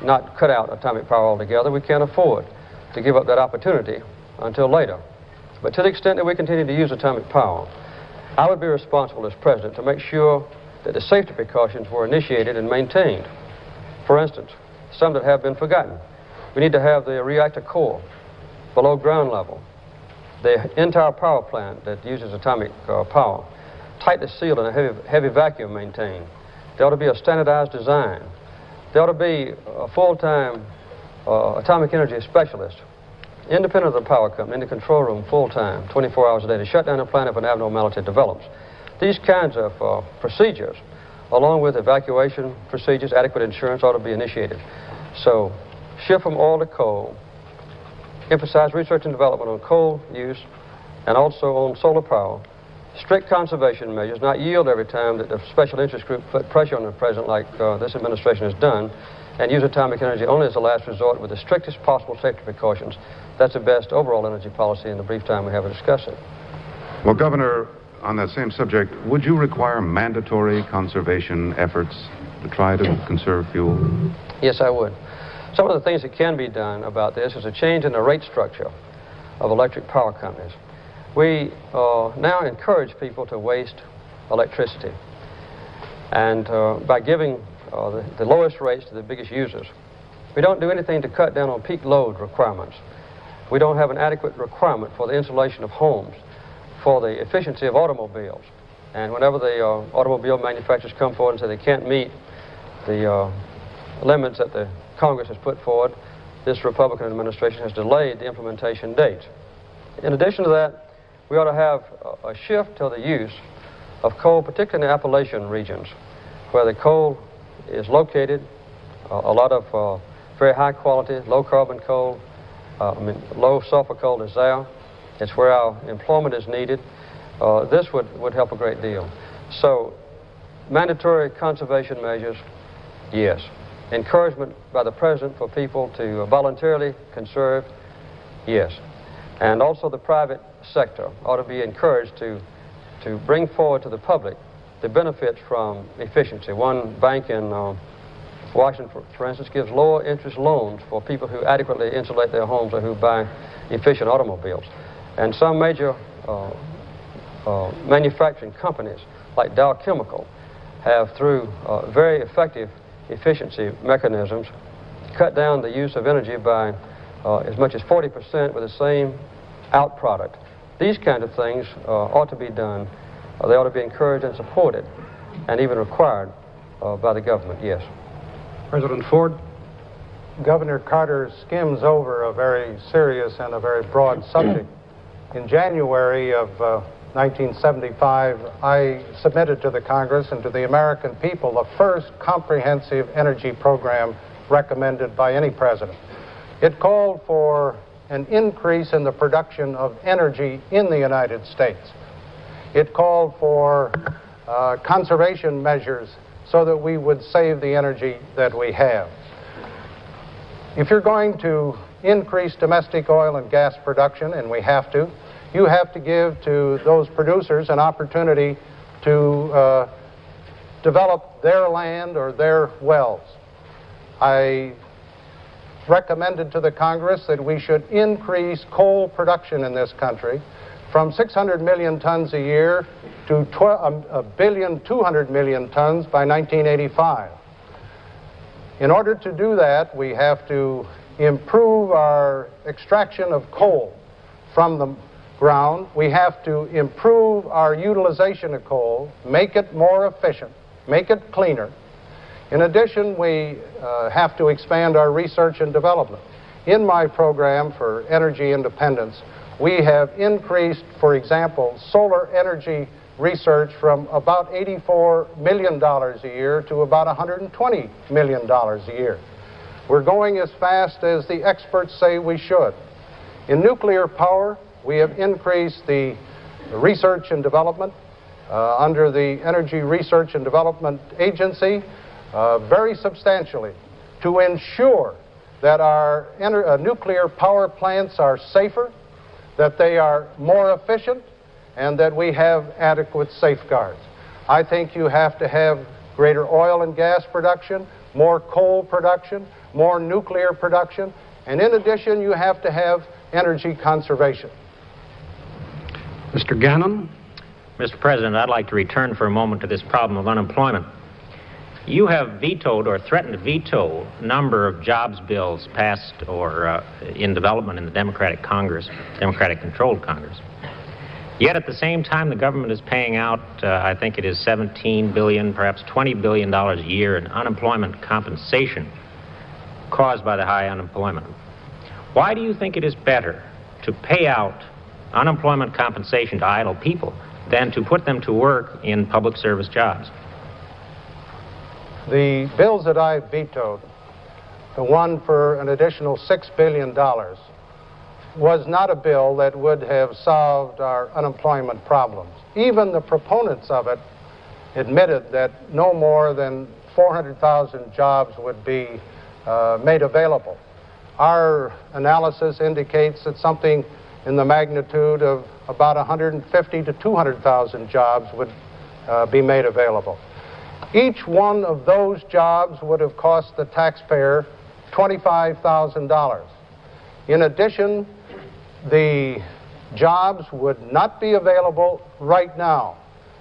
not cut out atomic power altogether. We can't afford to give up that opportunity until later. But to the extent that we continue to use atomic power, I would be responsible as president to make sure that the safety precautions were initiated and maintained. For instance, some that have been forgotten. We need to have the reactor core below ground level, the entire power plant that uses atomic power tightly sealed and a heavy vacuum maintained. There ought to be a standardized design. There ought to be a full-time atomic energy specialist, independent of the power company, in the control room full-time, 24 hours a day, to shut down the plant if an abnormality develops. These kinds of procedures, along with evacuation procedures, adequate insurance, ought to be initiated. So, shift from oil to coal, emphasize research and development on coal use, and also on solar power. Strict conservation measures, not yield every time that the special interest group put pressure on the president like this administration has done, and use atomic energy only as a last resort with the strictest possible safety precautions. That's the best overall energy policy in the brief time we have to discuss it. Well, Governor, on that same subject, would you require mandatory conservation efforts to try to conserve fuel? Yes, I would. Some of the things that can be done about this is a change in the rate structure of electric power companies. We now encourage people to waste electricity. And by giving the lowest rates to the biggest users, we don't do anything to cut down on peak load requirements. We don't have an adequate requirement for the insulation of homes, for the efficiency of automobiles. And whenever the automobile manufacturers come forward and say they can't meet the limits that the Congress has put forward, this Republican administration has delayed the implementation date. In addition to that, we ought to have a shift to the use of coal, particularly in the Appalachian regions, where the coal is located, a lot of very high quality, low carbon coal, low sulfur coal is there. It's where our employment is needed. This would help a great deal. So, mandatory conservation measures, yes. Encouragement by the president for people to voluntarily conserve, yes. And also the private sector ought to be encouraged to bring forward to the public the benefits from efficiency. One bank in Washington, for instance, gives lower interest loans for people who adequately insulate their homes or who buy efficient automobiles. And some major manufacturing companies, like Dow Chemical, have, through very effective efficiency mechanisms, cut down the use of energy by as much as 40% with the same out product. These kind of things ought to be done. They ought to be encouraged and supported, and even required by the government, yes. President Ford? Governor Carter skims over a very serious and a very broad subject. In January of 1975, I submitted to the Congress and to the American people the first comprehensive energy program recommended by any president. It called for an increase in the production of energy in the United States. It called for conservation measures so that we would save the energy that we have. If you're going to increase domestic oil and gas production, and we have to, you have to give to those producers an opportunity to develop their land or their wells. I recommended to the Congress that we should increase coal production in this country from 600 million tons a year to 1,200,000,000 tons by 1985. In order to do that, we have to improve our extraction of coal from the ground. We have to improve our utilization of coal, make it more efficient, make it cleaner. In addition, we have to expand our research and development. In my program for energy independence, we have increased, for example, solar energy research from about $84 million a year to about $120 million a year. We're going as fast as the experts say we should. In nuclear power, we have increased the research and development under the Energy Research and Development Agency very substantially to ensure that our nuclear power plants are safer, that they are more efficient, and that we have adequate safeguards. I think you have to have greater oil and gas production, more coal production, more nuclear production, and in addition, you have to have energy conservation. Mr. Gannon? Mr. President, I'd like to return for a moment to this problem of unemployment. You have vetoed or threatened to veto a number of jobs bills passed or in development in the Democratic Congress, Democratic-controlled Congress. Yet at the same time, the government is paying out, I think it is $17 billion, perhaps $20 billion a year in unemployment compensation caused by the high unemployment. Why do you think it is better to pay out unemployment compensation to idle people than to put them to work in public service jobs? The bills that I vetoed, the one for an additional $6 billion, was not a bill that would have solved our unemployment problems. Even the proponents of it admitted that no more than 400,000 jobs would be made available. Our analysis indicates that something in the magnitude of about 150 to 200,000 jobs would be made available. Each one of those jobs would have cost the taxpayer $25,000. In addition, the jobs would not be available right now.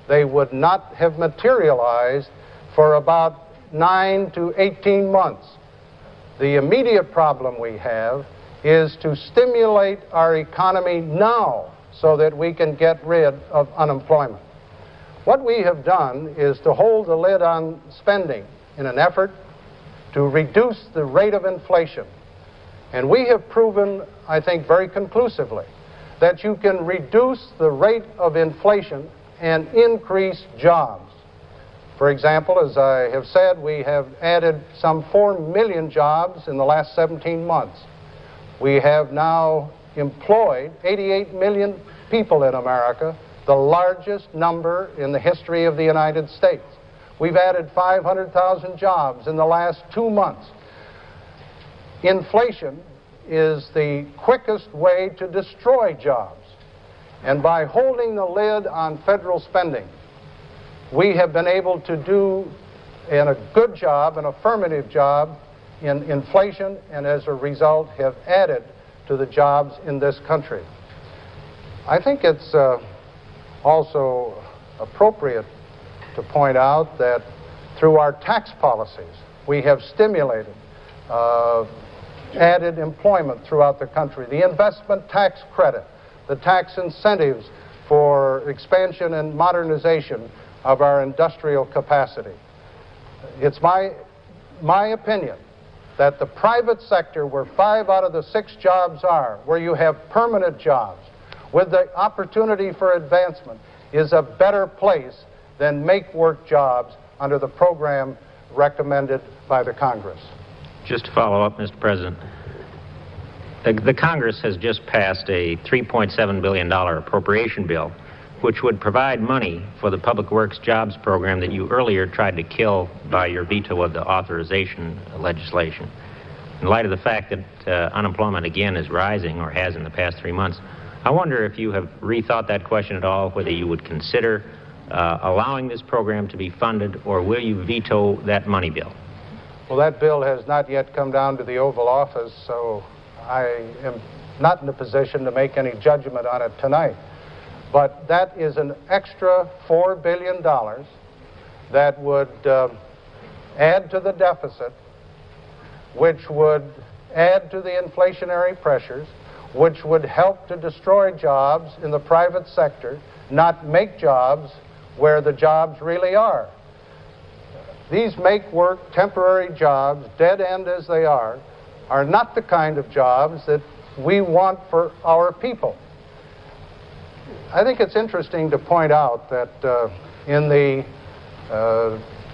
They would not have materialized for about 9 to 18 months. The immediate problem we have is to stimulate our economy now so that we can get rid of unemployment. What we have done is to hold the lid on spending in an effort to reduce the rate of inflation. And we have proven, I think, very conclusively that you can reduce the rate of inflation and increase jobs. For example, as I have said, we have added some 4 million jobs in the last 17 months. We have now employed 88 million people in America, the largest number in the history of the United States. We've added 500,000 jobs in the last 2 months. Inflation is the quickest way to destroy jobs. And by holding the lid on federal spending, we have been able to do a good job, an affirmative job in inflation, and as a result have added to the jobs in this country. I think it's also appropriate to point out that through our tax policies, we have stimulated, added employment throughout the country. The investment tax credit, the tax incentives for expansion and modernization of our industrial capacity. It's my opinion that the private sector, where 5 out of the 6 jobs are, where you have permanent jobs, with the opportunity for advancement is a better place than make-work jobs under the program recommended by the Congress. Just to follow up, Mr. President, the Congress has just passed a $3.7 billion appropriation bill, which would provide money for the Public Works Jobs Program that you earlier tried to kill by your veto of the authorization legislation. In light of the fact that unemployment again is rising, or has in the past 3 months, I wonder if you have rethought that question at all, whether you would consider allowing this program to be funded, or will you veto that money bill? Well, that bill has not yet come down to the Oval Office, so I am not in a position to make any judgment on it tonight. But that is an extra $4 billion that would add to the deficit, which would add to the inflationary pressures, which would help to destroy jobs in the private sector, not make jobs where the jobs really are. These make-work temporary jobs, dead end as they are not the kind of jobs that we want for our people. I think it's interesting to point out that in the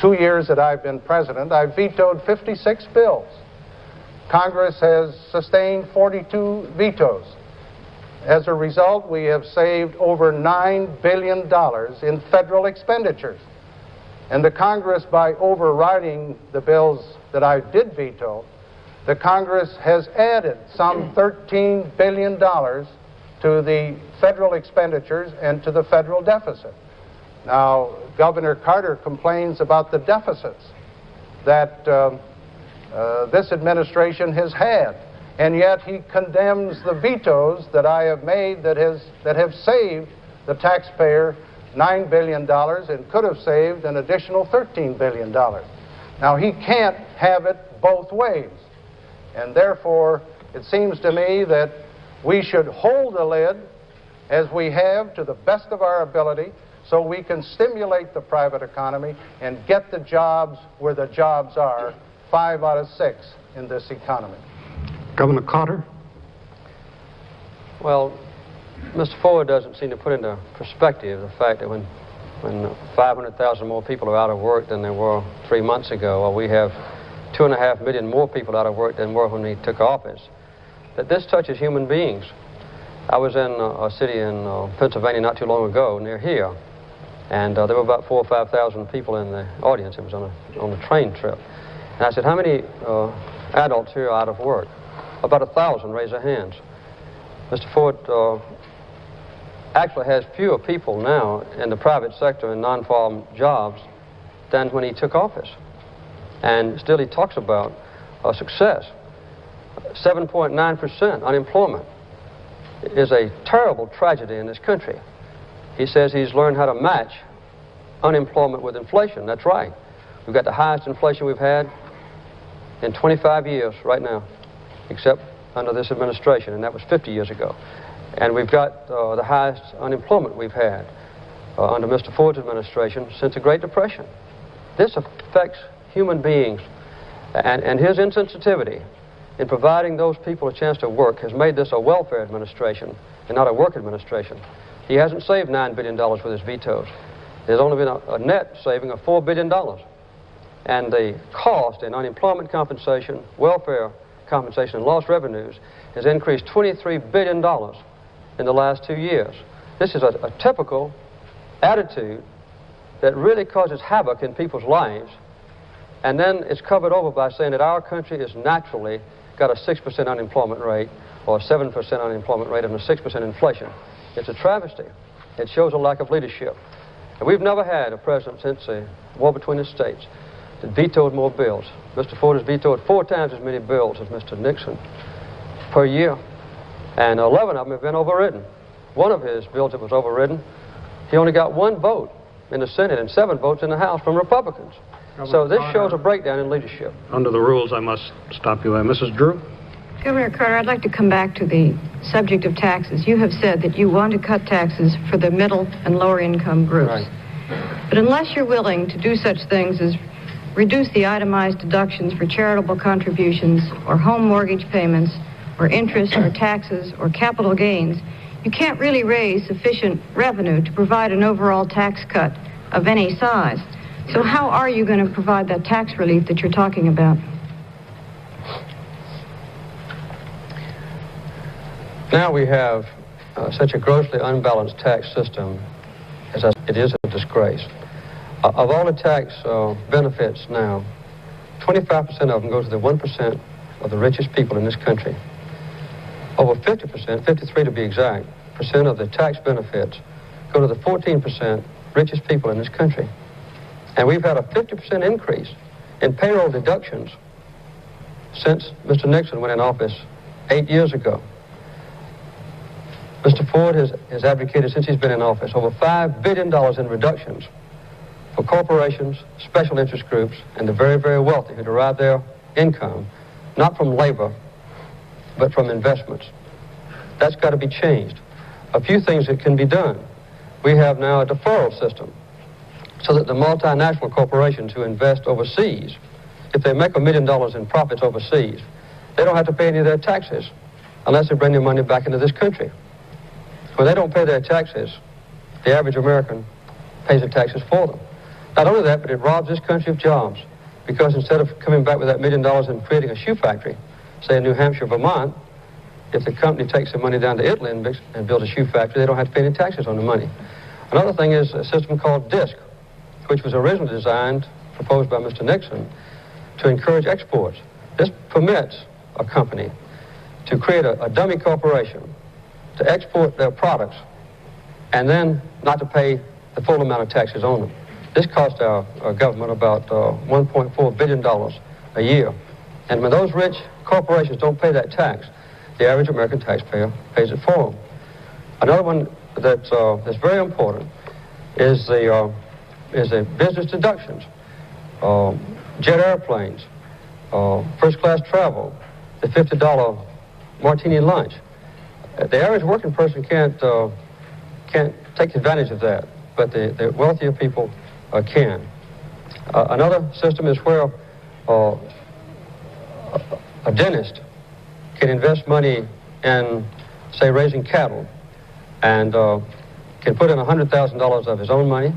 2 years that I've been president, I've vetoed 56 bills. Congress has sustained 42 vetoes. As a result, we have saved over $9 billion in federal expenditures. And the Congress, by overriding the bills that I did veto, the Congress has added some $13 billion to the federal expenditures and to the federal deficit. Now, Governor Carter complains about the deficits that this administration has had, and yet he condemns the vetoes that I have made that have saved the taxpayer $9 billion and could have saved an additional $13 billion. Now, he can't have it both ways, and therefore it seems to me that we should hold the lid as we have to the best of our ability so we can stimulate the private economy and get the jobs where the jobs are, 5 out of 6 in this economy. Governor Carter. Well, Mr. Ford doesn't seem to put into perspective the fact that when 500,000 more people are out of work than there were 3 months ago, or we have 2.5 million more people out of work than were when he took office, that this touches human beings. I was in a city in Pennsylvania not too long ago, near here, and there were about 4,000 or 5,000 people in the audience. It was on a train trip. And I said, how many adults here are out of work? About 1,000 raised their hands. Mr. Ford actually has fewer people now in the private sector in non-farm jobs than when he took office. And still he talks about success. 7.9% unemployment is a terrible tragedy in this country. He says he's learned how to match unemployment with inflation. That's right. We've got the highest inflation we've had in 25 years right now, except under this administration, and that was 50 years ago. And we've got the highest unemployment we've had under Mr. Ford's administration since the Great Depression. This affects human beings, and his insensitivity in providing those people a chance to work has made this a welfare administration and not a work administration. He hasn't saved $9 billion with his vetoes. There's only been a net saving of $4 billion. And the cost in unemployment compensation, welfare compensation, and lost revenues has increased $23 billion in the last 2 years. This is a typical attitude that really causes havoc in people's lives, and then it's covered over by saying that our country is naturally got a 6% unemployment rate or a 7% unemployment rate and a 6% inflation. It's a travesty. It shows a lack of leadership. And we've never had a president since the war between the states that vetoed more bills. Mr. Ford has vetoed 4 times as many bills as Mr. Nixon per year, and 11 of them have been overridden. One of his bills that was overridden, he only got 1 vote in the Senate and 7 votes in the House from Republicans. So this shows a breakdown in leadership. Under the rules, I must stop you there. Mrs. Drew? Governor Carter, I'd like to come back to the subject of taxes. You have said that you want to cut taxes for the middle and lower income groups. Right. But unless you're willing to do such things as reduce the itemized deductions for charitable contributions or home mortgage payments or interest or taxes or capital gains, you can't really raise sufficient revenue to provide an overall tax cut of any size. So how are you going to provide that tax relief that you're talking about? Now we have such a grossly unbalanced tax system, it is a disgrace. Of all the tax benefits now, 25% of them go to the 1% of the richest people in this country. Over 50%, 53 to be exact, percent of the tax benefits go to the 14% richest people in this country. And we've had a 50% increase in payroll deductions since Mr. Nixon went in office 8 years ago. Mr. Ford has advocated since he's been in office over $5 billion in reductions for corporations, special interest groups, and the very, very wealthy who derive their income not from labor, but from investments. That's got to be changed. A few things that can be done. We have now a deferral system so that the multinational corporations who invest overseas, if they make $1 million in profits overseas, they don't have to pay any of their taxes unless they bring their money back into this country. When they don't pay their taxes, the average American pays the taxes for them. Not only that, but it robs this country of jobs, because instead of coming back with that $1 million and creating a shoe factory, say in New Hampshire, Vermont, if the company takes the money down to Italy and builds a shoe factory, they don't have to pay any taxes on the money. Another thing is a system called DISC, which was originally designed, proposed by Mr. Nixon, to encourage exports. This permits a company to create a dummy corporation to export their products and then not to pay the full amount of taxes on them. This cost our government about $1.4 billion a year. And when those rich corporations don't pay that tax, the average American taxpayer pays it for them. Another one that's very important is the business deductions. Jet airplanes, first-class travel, the $50 martini lunch. The average working person can't take advantage of that, but the wealthier people can. Another system is where a dentist can invest money in, say, raising cattle, and can put in $100,000 of his own money,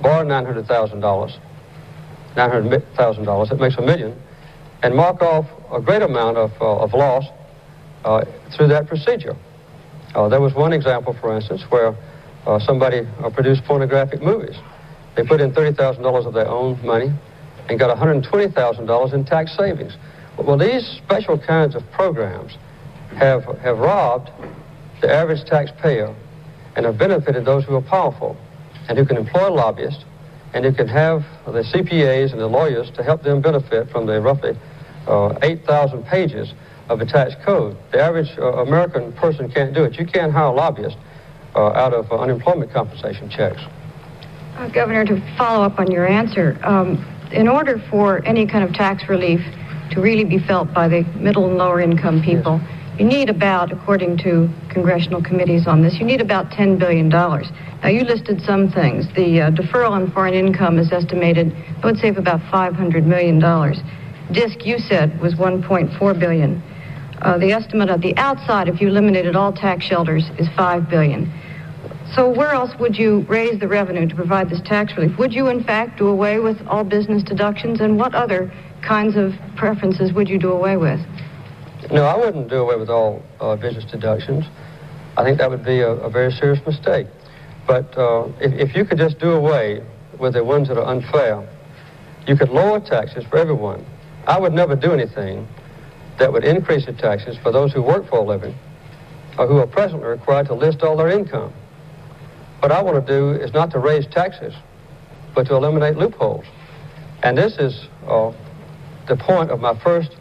borrow $900,000, that makes $1 million, and mark off a great amount of loss through that procedure. There was one example, for instance, where somebody produced pornographic movies. They put in $30,000 of their own money and got $120,000 in tax savings. Well, these special kinds of programs have robbed the average taxpayer and have benefited those who are powerful and who can employ lobbyists and who can have the CPAs and the lawyers to help them benefit from the roughly 8,000 pages of the tax code. The average American person can't do it. You can't hire lobbyists out of unemployment compensation checks. Governor, to follow up on your answer, in order for any kind of tax relief to really be felt by the middle and lower income people, yes, you need about, according to congressional committees on this, you need about $10 billion. Now, you listed some things. The deferral on foreign income is estimated, I would save about $500 million. DISC, you said, was $1.4 billion. The estimate of the outside, if you eliminated all tax shelters, is $5 billion. So where else would you raise the revenue to provide this tax relief? Would you, in fact, do away with all business deductions? And what other kinds of preferences would you do away with? No, I wouldn't do away with all business deductions. I think that would be a very serious mistake. But if you could just do away with the ones that are unfair, you could lower taxes for everyone. I would never do anything that would increase the taxes for those who work for a living or who are presently required to list all their income. What I want to do is not to raise taxes, but to eliminate loopholes. And this is the point of my first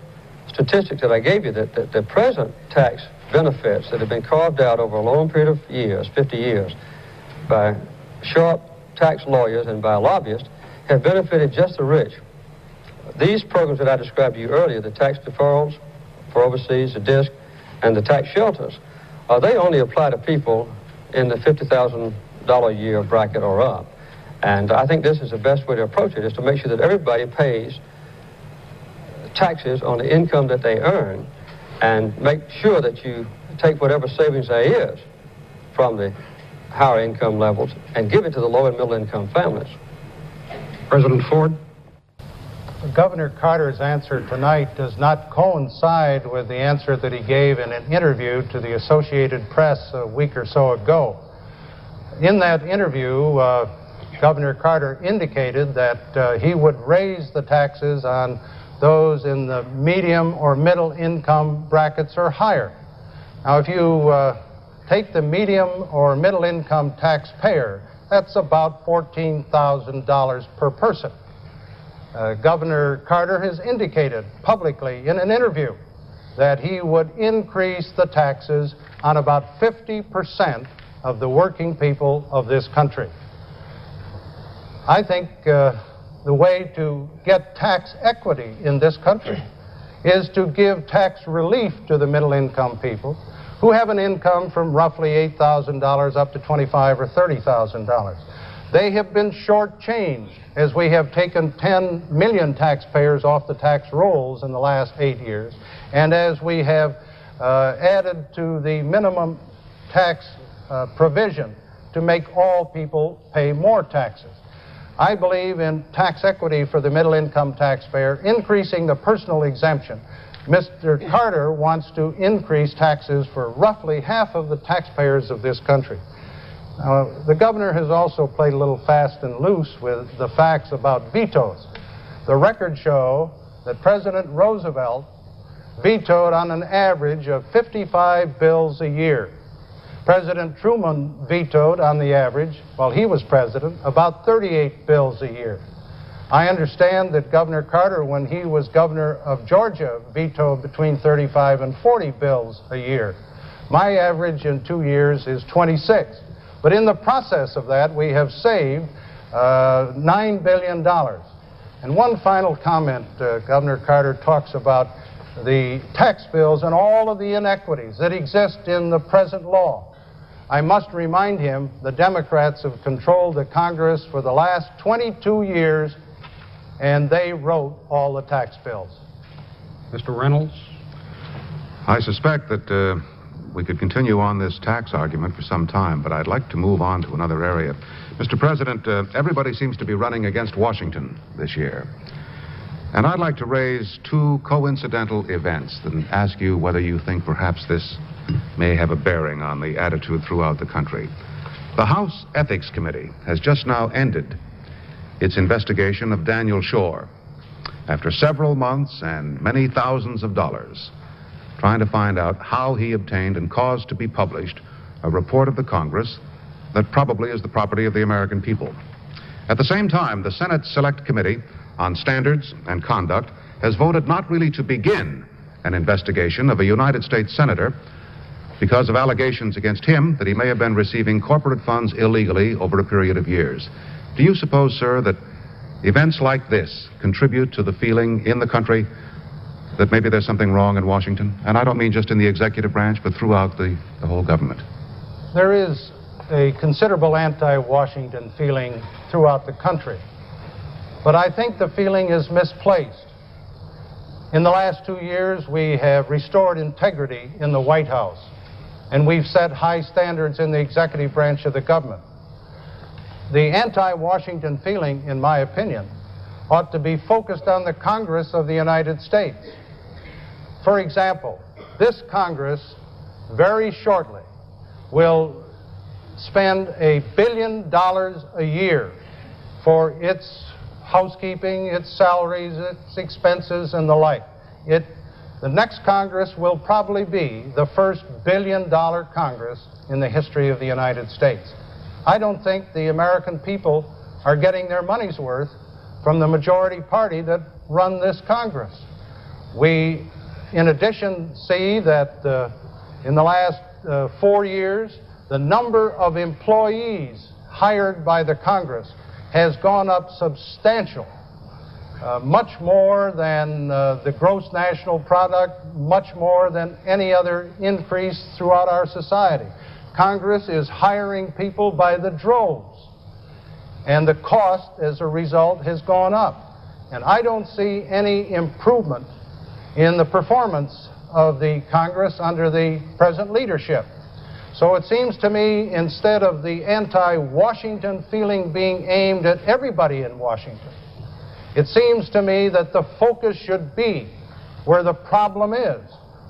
statistic that I gave you, that the present tax benefits that have been carved out over a long period of years, 50 years, by sharp tax lawyers and by lobbyists, have benefited just the rich. These programs that I described to you earlier, the tax deferrals for overseas, the DISC, and the tax shelters, they only apply to people in the $50,000 a year bracket or up. And I think this is the best way to approach it, is to make sure that everybody pays taxes on the income that they earn, and make sure that you take whatever savings there is from the higher income levels and give it to the low and middle income families. President Ford. Governor Carter's answer tonight does not coincide with the answer that he gave in an interview to the Associated Press a week or so ago. In that interview, Governor Carter indicated that he would raise the taxes on those in the medium or middle income brackets or higher. Now, if you take the medium or middle income taxpayer, that's about $14,000 per person. Governor Carter has indicated publicly in an interview that he would increase the taxes on about 50% of the working people of this country. I think the way to get tax equity in this country is to give tax relief to the middle income people who have an income from roughly $8,000 up to $25,000 or $30,000. They have been shortchanged as we have taken 10 million taxpayers off the tax rolls in the last 8 years, and as we have added to the minimum tax provision to make all people pay more taxes. I believe in tax equity for the middle income taxpayer, increasing the personal exemption. Mr. Carter wants to increase taxes for roughly half of the taxpayers of this country. The governor has also played a little fast and loose with the facts about vetoes. The records show that President Roosevelt vetoed on an average of 55 bills a year. President Truman vetoed on the average, while he was president, about 38 bills a year. I understand that Governor Carter, when he was governor of Georgia, vetoed between 35 and 40 bills a year. My average in 2 years is 26. But in the process of that, we have saved $9 billion. And one final comment, Governor Carter talks about the tax bills and all of the inequities that exist in the present law. I must remind him the Democrats have controlled the Congress for the last 22 years, and they wrote all the tax bills. Mr. Reynolds. I suspect that we could continue on this tax argument for some time, but I'd like to move on to another area. Mr. President, everybody seems to be running against Washington this year. And I'd like to raise two coincidental events and ask you whether you think perhaps this may have a bearing on the attitude throughout the country. The House Ethics Committee has just now ended its investigation of Daniel Shore after several months and many thousands of dollars, trying to find out how he obtained and caused to be published a report of the Congress that probably is the property of the American people. At the same time, the Senate Select Committee on Standards and Conduct has voted not really to begin an investigation of a United States senator because of allegations against him that he may have been receiving corporate funds illegally over a period of years. Do you suppose, sir, that events like this contribute to the feeling in the country that maybe there's something wrong in Washington? And I don't mean just in the executive branch, but throughout the whole government. There is a considerable anti-Washington feeling throughout the country, but I think the feeling is misplaced. In the last 2 years, we have restored integrity in the White House, and we've set high standards in the executive branch of the government. The anti-Washington feeling, in my opinion, ought to be focused on the Congress of the United States. For example, this Congress very shortly will spend $1 billion a year for its housekeeping, its salaries, its expenses, and the like. The next Congress will probably be the first $1 billion Congress in the history of the United States. I don't think the American people are getting their money's worth from the majority party that run this Congress. We, in addition, see that in the last 4 years, the number of employees hired by the Congress has gone up substantially. Much more than the gross national product, much more than any other increase throughout our society. Congress is hiring people by the droves, and the cost as a result has gone up. And I don't see any improvement in the performance of the Congress under the present leadership. So it seems to me, instead of the anti-Washington feeling being aimed at everybody in Washington, it seems to me that the focus should be where the problem is,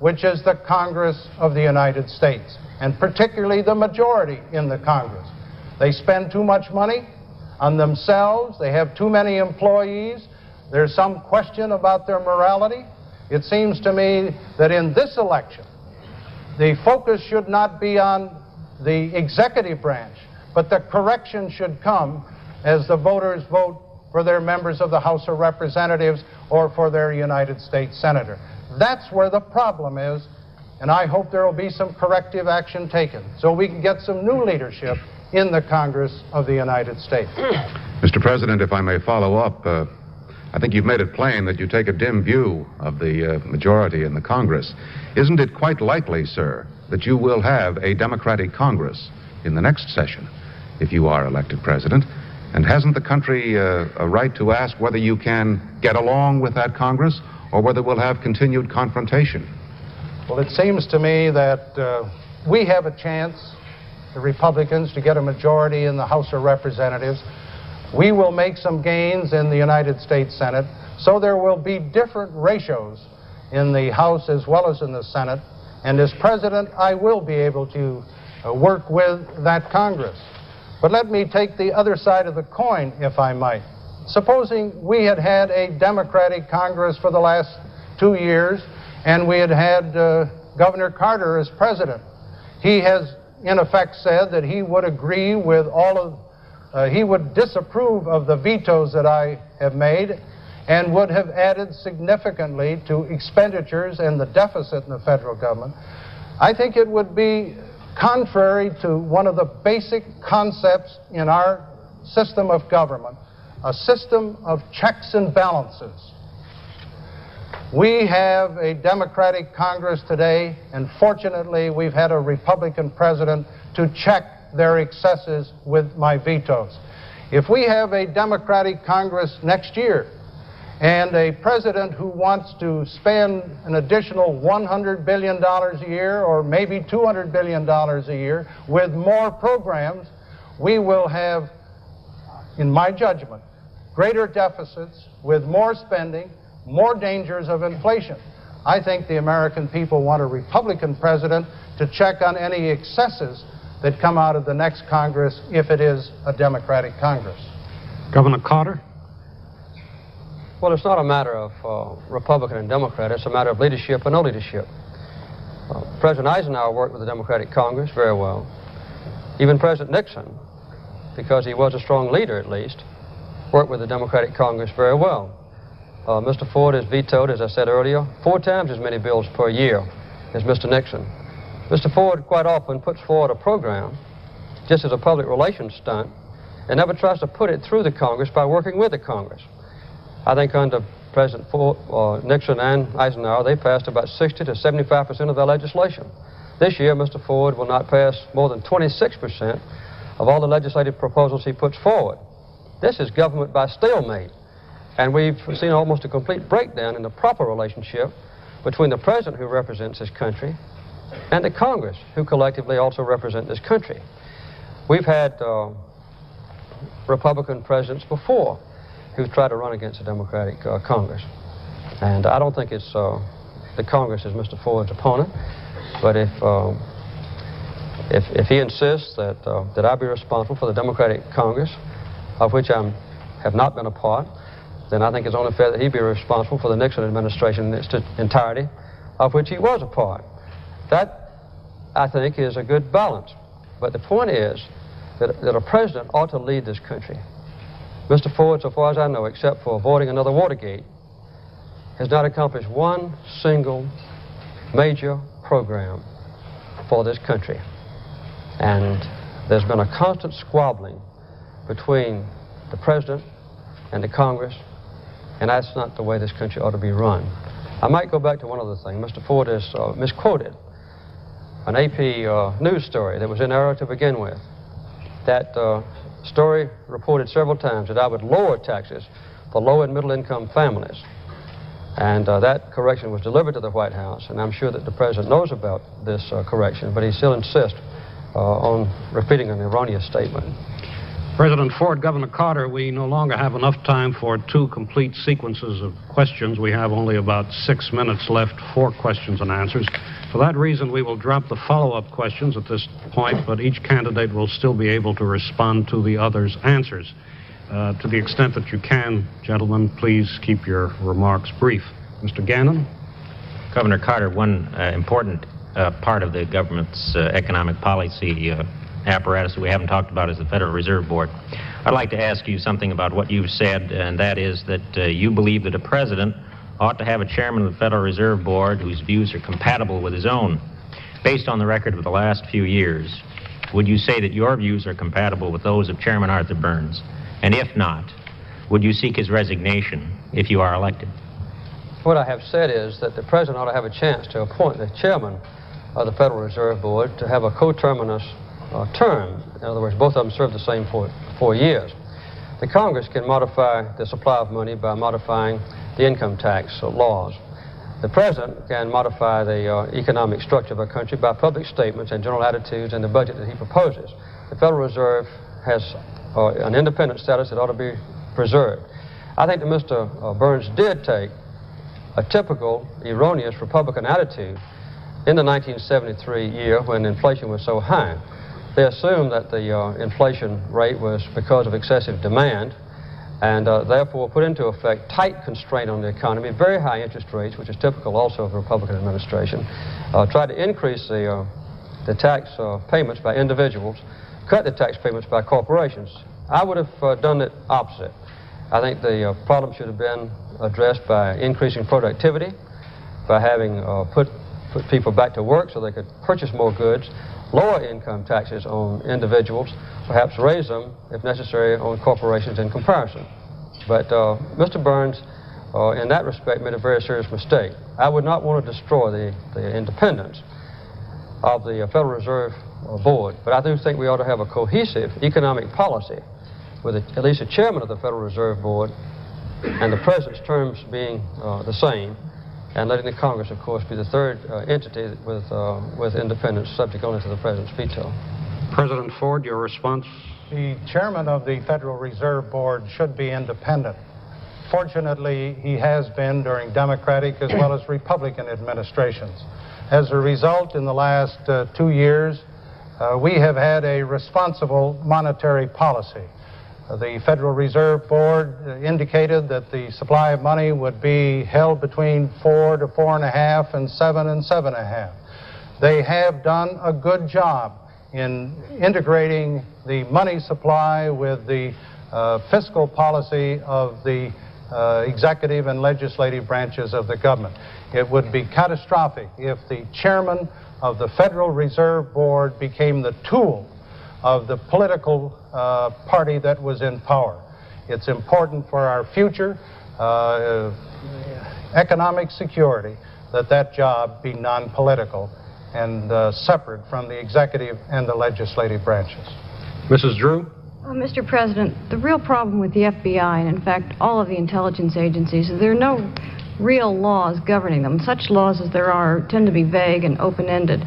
which is the Congress of the United States, and particularly the majority in the Congress. They spend too much money on themselves. They have too many employees. There's some question about their morality. It seems to me that in this election, the focus should not be on the executive branch, but the correction should come as the voters vote for their members of the House of Representatives or for their United States Senator. That's where the problem is, and I hope there will be some corrective action taken so we can get some new leadership in the Congress of the United States. Mr. President, if I may follow up, I think you've made it plain that you take a dim view of the majority in the Congress. Isn't it quite likely, sir, that you will have a Democratic Congress in the next session if you are elected president? And hasn't the country a right to ask whether you can get along with that Congress or whether we'll have continued confrontation? Well, it seems to me that we have a chance, the Republicans, to get a majority in the House of Representatives. We will make some gains in the United States Senate, so there will be different ratios in the House as well as in the Senate. And as president, I will be able to work with that Congress. But let me take the other side of the coin, if I might. Supposing we had had a Democratic Congress for the last 2 years, and we had had Governor Carter as president. He has, in effect, said that he would agree with he would disapprove of the vetoes that I have made and would have added significantly to expenditures and the deficit in the federal government. I think it would be contrary to one of the basic concepts in our system of government, a system of checks and balances. We have a Democratic Congress today, and fortunately we've had a Republican president to check their excesses with my vetoes. If we have a Democratic Congress next year and a president who wants to spend an additional $100 billion a year or maybe $200 billion a year with more programs, we will have, in my judgment, greater deficits with more spending, more dangers of inflation. I think the American people want a Republican president to check on any excesses that come out of the next Congress if it is a Democratic Congress. Governor Carter? Well, it's not a matter of Republican and Democrat. It's a matter of leadership or no leadership. President Eisenhower worked with the Democratic Congress very well. Even President Nixon, because he was a strong leader at least, worked with the Democratic Congress very well. Mr. Ford has vetoed, as I said earlier, 4 times as many bills per year as Mr. Nixon. Mr. Ford quite often puts forward a program just as a public relations stunt and never tries to put it through the Congress by working with the Congress. I think under President Ford, Nixon and Eisenhower, they passed about 60 to 75% of their legislation. This year, Mr. Ford will not pass more than 26% of all the legislative proposals he puts forward. This is government by stalemate. And we've seen almost a complete breakdown in the proper relationship between the president, who represents this country, and the Congress, who collectively also represent this country. We've had Republican presidents before who've tried to run against the Democratic Congress. And I don't think it's the Congress is Mr. Ford's opponent, but if he insists that I be responsible for the Democratic Congress, of which I have not been a part, then I think it's only fair that he be responsible for the Nixon administration in its entirety, of which he was a part. That, I think, is a good balance. But the point is that a president ought to lead this country. Mr. Ford, so far as I know, except for avoiding another Watergate, has not accomplished one single major program for this country. And there's been a constant squabbling between the president and the Congress, and that's not the way this country ought to be run. I might go back to one other thing. Mr. Ford has misquoted an AP news story that was in error to begin with. That story reported several times that I would lower taxes for low and middle income families. And that correction was delivered to the White House, and I'm sure that the president knows about this correction, but he still insists on repeating an erroneous statement. President Ford, Governor Carter, we no longer have enough time for 2 complete sequences of questions. We have only about 6 minutes left for questions and answers. For that reason, we will drop the follow-up questions at this point, but each candidate will still be able to respond to the other's answers. To the extent that you can, gentlemen, please keep your remarks brief. Mr. Gannon? Governor Carter, one important part of the government's economic policy apparatus that we haven't talked about is the Federal Reserve Board. I'd like to ask you something about what you've said, and that is that you believe that a president ought to have a chairman of the Federal Reserve Board whose views are compatible with his own. Based on the record of the last few years, would you say that your views are compatible with those of Chairman Arthur Burns? And if not, would you seek his resignation if you are elected? What I have said is that the president ought to have a chance to appoint the chairman of the Federal Reserve Board to have a coterminous term. In other words, both of them serve the same 4 years. The Congress can modify the supply of money by modifying the income tax laws. The president can modify the economic structure of a country by public statements and general attitudes and the budget that he proposes. The Federal Reserve has an independent status that ought to be preserved. I think that Mr. Burns did take a typical erroneous Republican attitude in the 1973 year when inflation was so high. They assumed that the inflation rate was because of excessive demand and therefore put into effect tight constraint on the economy, very high interest rates, which is typical also of the Republican administration, tried to increase the tax payments by individuals, cut the tax payments by corporations. I would have done it opposite. I think the problem should have been addressed by increasing productivity, by having put people back to work so they could purchase more goods, lower income taxes on individuals, perhaps raise them, if necessary, on corporations in comparison. But Mr. Burns, in that respect, made a very serious mistake. I would not want to destroy the independence of the Federal Reserve Board, but I do think we ought to have a cohesive economic policy with at least a chairman of the Federal Reserve Board and the president's terms being the same, and letting the Congress, of course, be the third entity with independence subject only to the president's veto. President Ford, your response? The chairman of the Federal Reserve Board should be independent. Fortunately, he has been during Democratic as well as Republican administrations. As a result, in the last 2 years, we have had a responsible monetary policy. The Federal Reserve Board indicated that the supply of money would be held between 4 to 4.5 and 7 and 7.5. They have done a good job in integrating the money supply with the fiscal policy of the executive and legislative branches of the government. It would be catastrophic if the chairman of the Federal Reserve Board became the tool of the political party that was in power. It's important for our future economic security that that job be non-political and separate from the executive and the legislative branches. Mrs. Drew? Well, Mr. President, the real problem with the FBI, and in fact all of the intelligence agencies, is there are no real laws governing them. Such laws as there are tend to be vague and open-ended.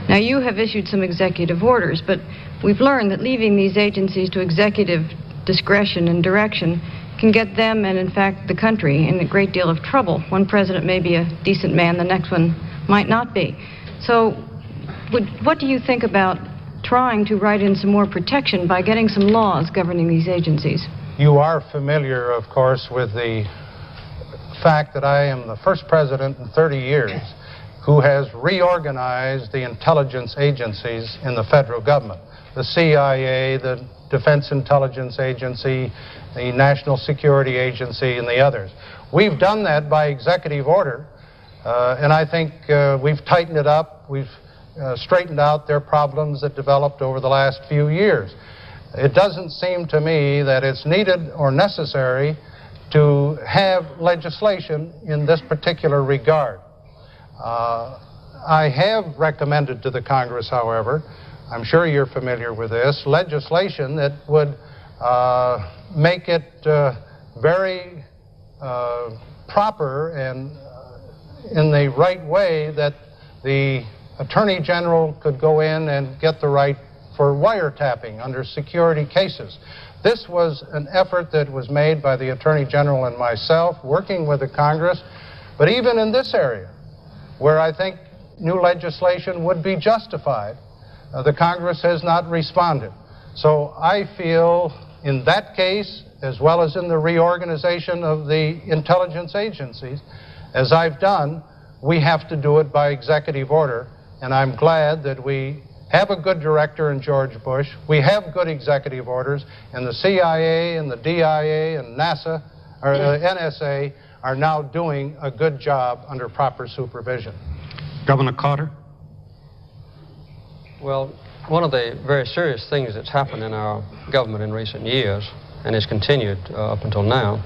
Now, you have issued some executive orders, but we've learned that leaving these agencies to executive discretion and direction can get them and, in fact, the country in a great deal of trouble. One president may be a decent man, the next one might not be. So what do you think about trying to write in some more protection by getting some laws governing these agencies? You are familiar, of course, with the fact that I am the first president in 30 years who has reorganized the intelligence agencies in the federal government. The CIA, the Defense Intelligence Agency, the National Security Agency, and the others. We've done that by executive order, and I think we've tightened it up. We've straightened out their problems that developed over the last few years. It doesn't seem to me that it's needed or necessary to have legislation in this particular regard. I have recommended to the Congress, however, I'm sure you're familiar with this, legislation that would make it very proper and in the right way that the Attorney General could go in and get the right for wiretapping under security cases. This was an effort that was made by the Attorney General and myself, working with the Congress. But even in this area, where I think new legislation would be justified, the Congress has not responded. So I feel in that case, as well as in the reorganization of the intelligence agencies, as I've done, we have to do it by executive order. And I'm glad that we have a good director in George Bush. We have good executive orders, and the CIA and the DIA and NASA, or NSA, are now doing a good job under proper supervision. Governor Carter? Well, one of the very serious things that's happened in our government in recent years, and has continued up until now,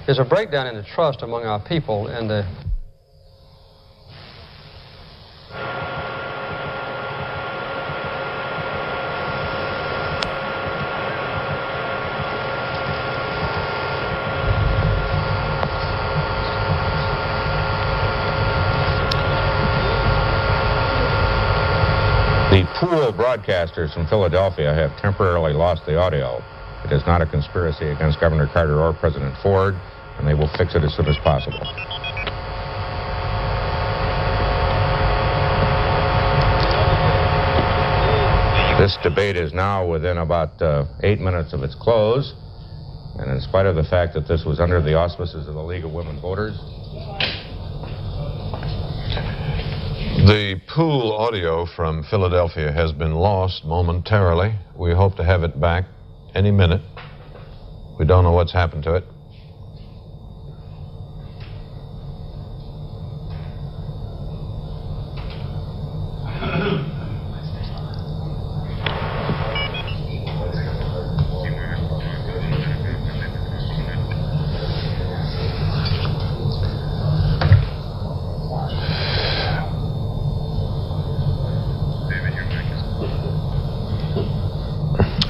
is a breakdown in the trust among our people in the The pool broadcasters from Philadelphia have temporarily lost the audio. It is not a conspiracy against Governor Carter or President Ford, and they will fix it as soon as possible. This debate is now within about 8 minutes of its close, and in spite of the fact that this was under the auspices of the League of Women Voters, the pool audio from Philadelphia has been lost momentarily. We hope to have it back any minute. We don't know what's happened to it.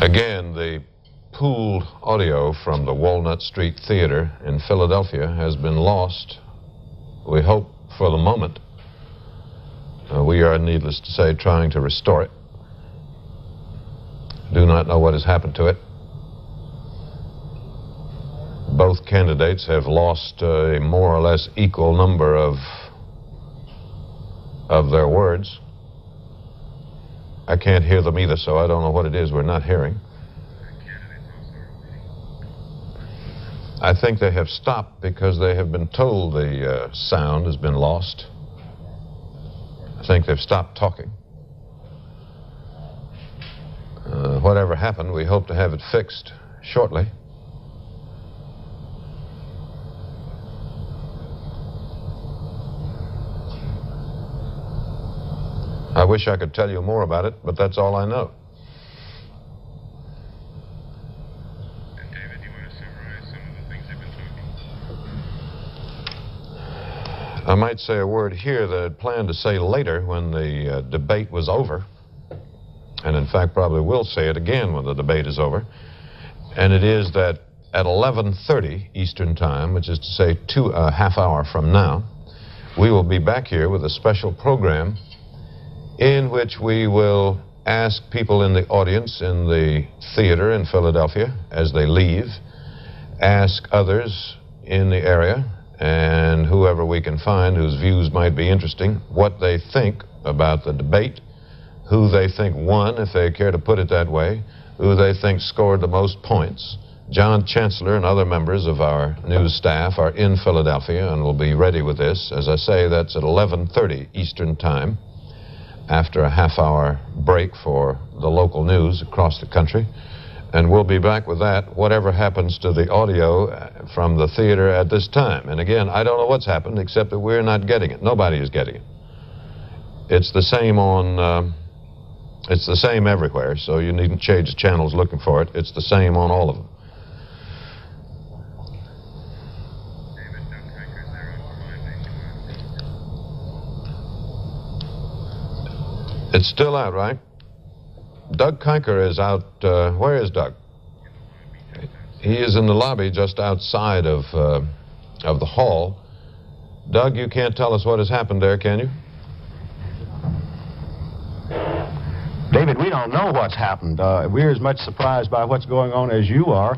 Again, the pooled audio from the Walnut Street Theater in Philadelphia has been lost. We hope for the moment. We are, needless to say, trying to restore it. Do not know what has happened to it. Both candidates have lost a more or less equal number of their words. I can't hear them either, so I don't know what it is we're not hearing. I think they have stopped because they have been told the sound has been lost. I think they've stopped talking. Whatever happened, we hope to have it fixed shortly. I wish I could tell you more about it, but that's all I know. And David, you want to summarize some of the things they've been talking? I might say a word here that I'd planned to say later when the debate was over, and in fact probably will say it again when the debate is over, and it is that at 11:30 Eastern Time, which is to say a half hour from now, we will be back here with a special program in which we will ask people in the audience in the theater in Philadelphia as they leave, ask others in the area and whoever we can find whose views might be interesting, what they think about the debate, who they think won, if they care to put it that way, who they think scored the most points. John Chancellor and other members of our news staff are in Philadelphia and will be ready with this. As I say, that's at 11:30 Eastern Time, after a half-hour break for the local news across the country. And we'll be back with that, whatever happens to the audio from the theater at this time. And again, I don't know what's happened, except that we're not getting it. Nobody is getting it. It's the same it's the same everywhere, so you needn't change channels looking for it. It's the same on all of them. It's still out, right? Doug Kuynker is out. Where is Doug? He is in the lobby just outside of the hall. Doug, you can't tell us what has happened there, can you? David, we don't know what's happened. We're as much surprised by what's going on as you are.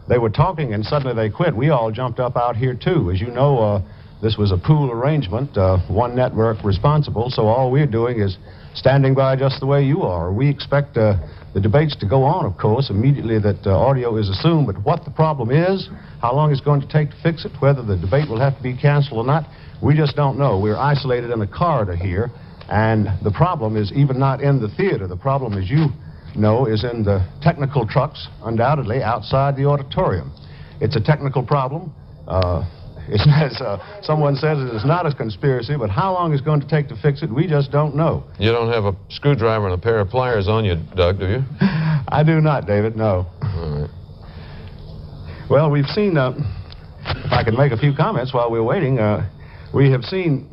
They were talking and suddenly they quit. We all jumped up out here too. As you know, this was a pool arrangement, one network responsible, so all we're doing is standing by just the way you are. We expect the debates to go on, of course, immediately that audio is assumed, but what the problem is, how long it's going to take to fix it, whether the debate will have to be canceled or not, we just don't know. We're isolated in a corridor here, and the problem is even not in the theater. The problem, as you know, is in the technical trucks, undoubtedly, outside the auditorium. It's a technical problem. It's as someone says, it is not a conspiracy, but how long it's going to take to fix it, we just don't know. You don't have a screwdriver and a pair of pliers on you, Doug, do you? I do not, David, no. All right. Well, we've seen, if I can make a few comments while we're waiting, we have seen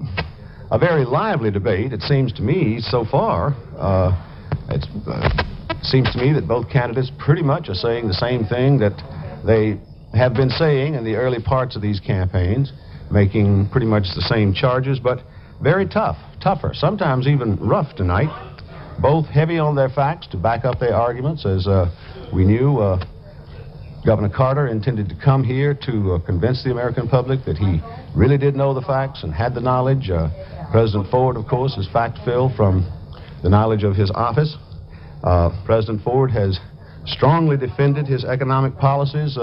a very lively debate, it seems to me, so far. It seems to me that both candidates pretty much are saying the same thing that they have been saying in the early parts of these campaigns, making pretty much the same charges, but very tougher, sometimes even rough tonight. Both heavy on their facts to back up their arguments, as we knew Governor Carter intended to come here to convince the American public that he really did know the facts and had the knowledge. President Ford, of course, is fact-filled from the knowledge of his office. President Ford has strongly defended his economic policies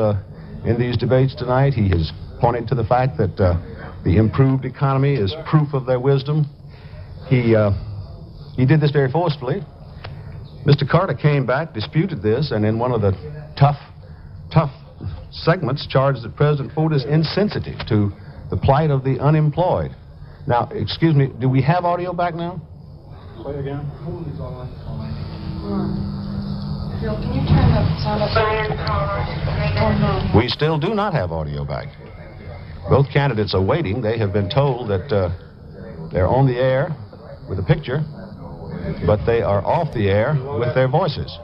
in these debates tonight. He has pointed to the fact that the improved economy is proof of their wisdom. He did this very forcefully. Mr. Carter came back, disputed this, and in one of the tough segments charged that President Ford is insensitive to the plight of the unemployed. Now, excuse me, do we have audio back now? Play again. Bill, can you turn the sound up? We still do not have audio back. Both candidates are waiting. They have been told that they're on the air with a picture, but they are off the air with their voices.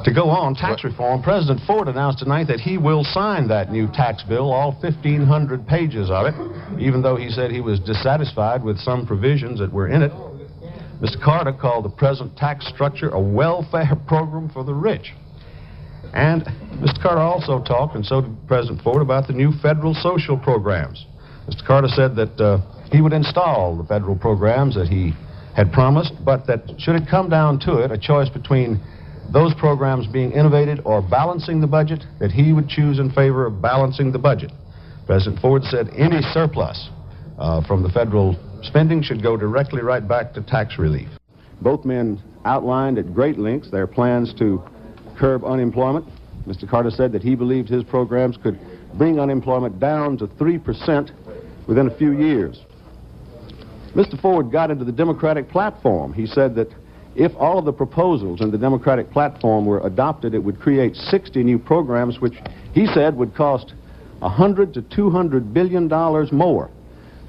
To go on, tax reform, President Ford announced tonight that he will sign that new tax bill, all 1,500 pages of it, even though he said he was dissatisfied with some provisions that were in it. Mr. Carter called the present tax structure a welfare program for the rich. And Mr. Carter also talked, and so did President Ford, about the new federal social programs. Mr. Carter said that he would install the federal programs that he had promised, but that should it come down to it, a choice between those programs being innovated or balancing the budget, that he would choose in favor of balancing the budget. President Ford said any surplus from the federal spending should go directly right back to tax relief. Both men outlined at great lengths their plans to curb unemployment. Mr. Carter said that he believed his programs could bring unemployment down to 3% within a few years. Mr. Ford got into the Democratic platform. He said that if all of the proposals in the Democratic platform were adopted, it would create 60 new programs, which he said would cost $100 to $200 billion more.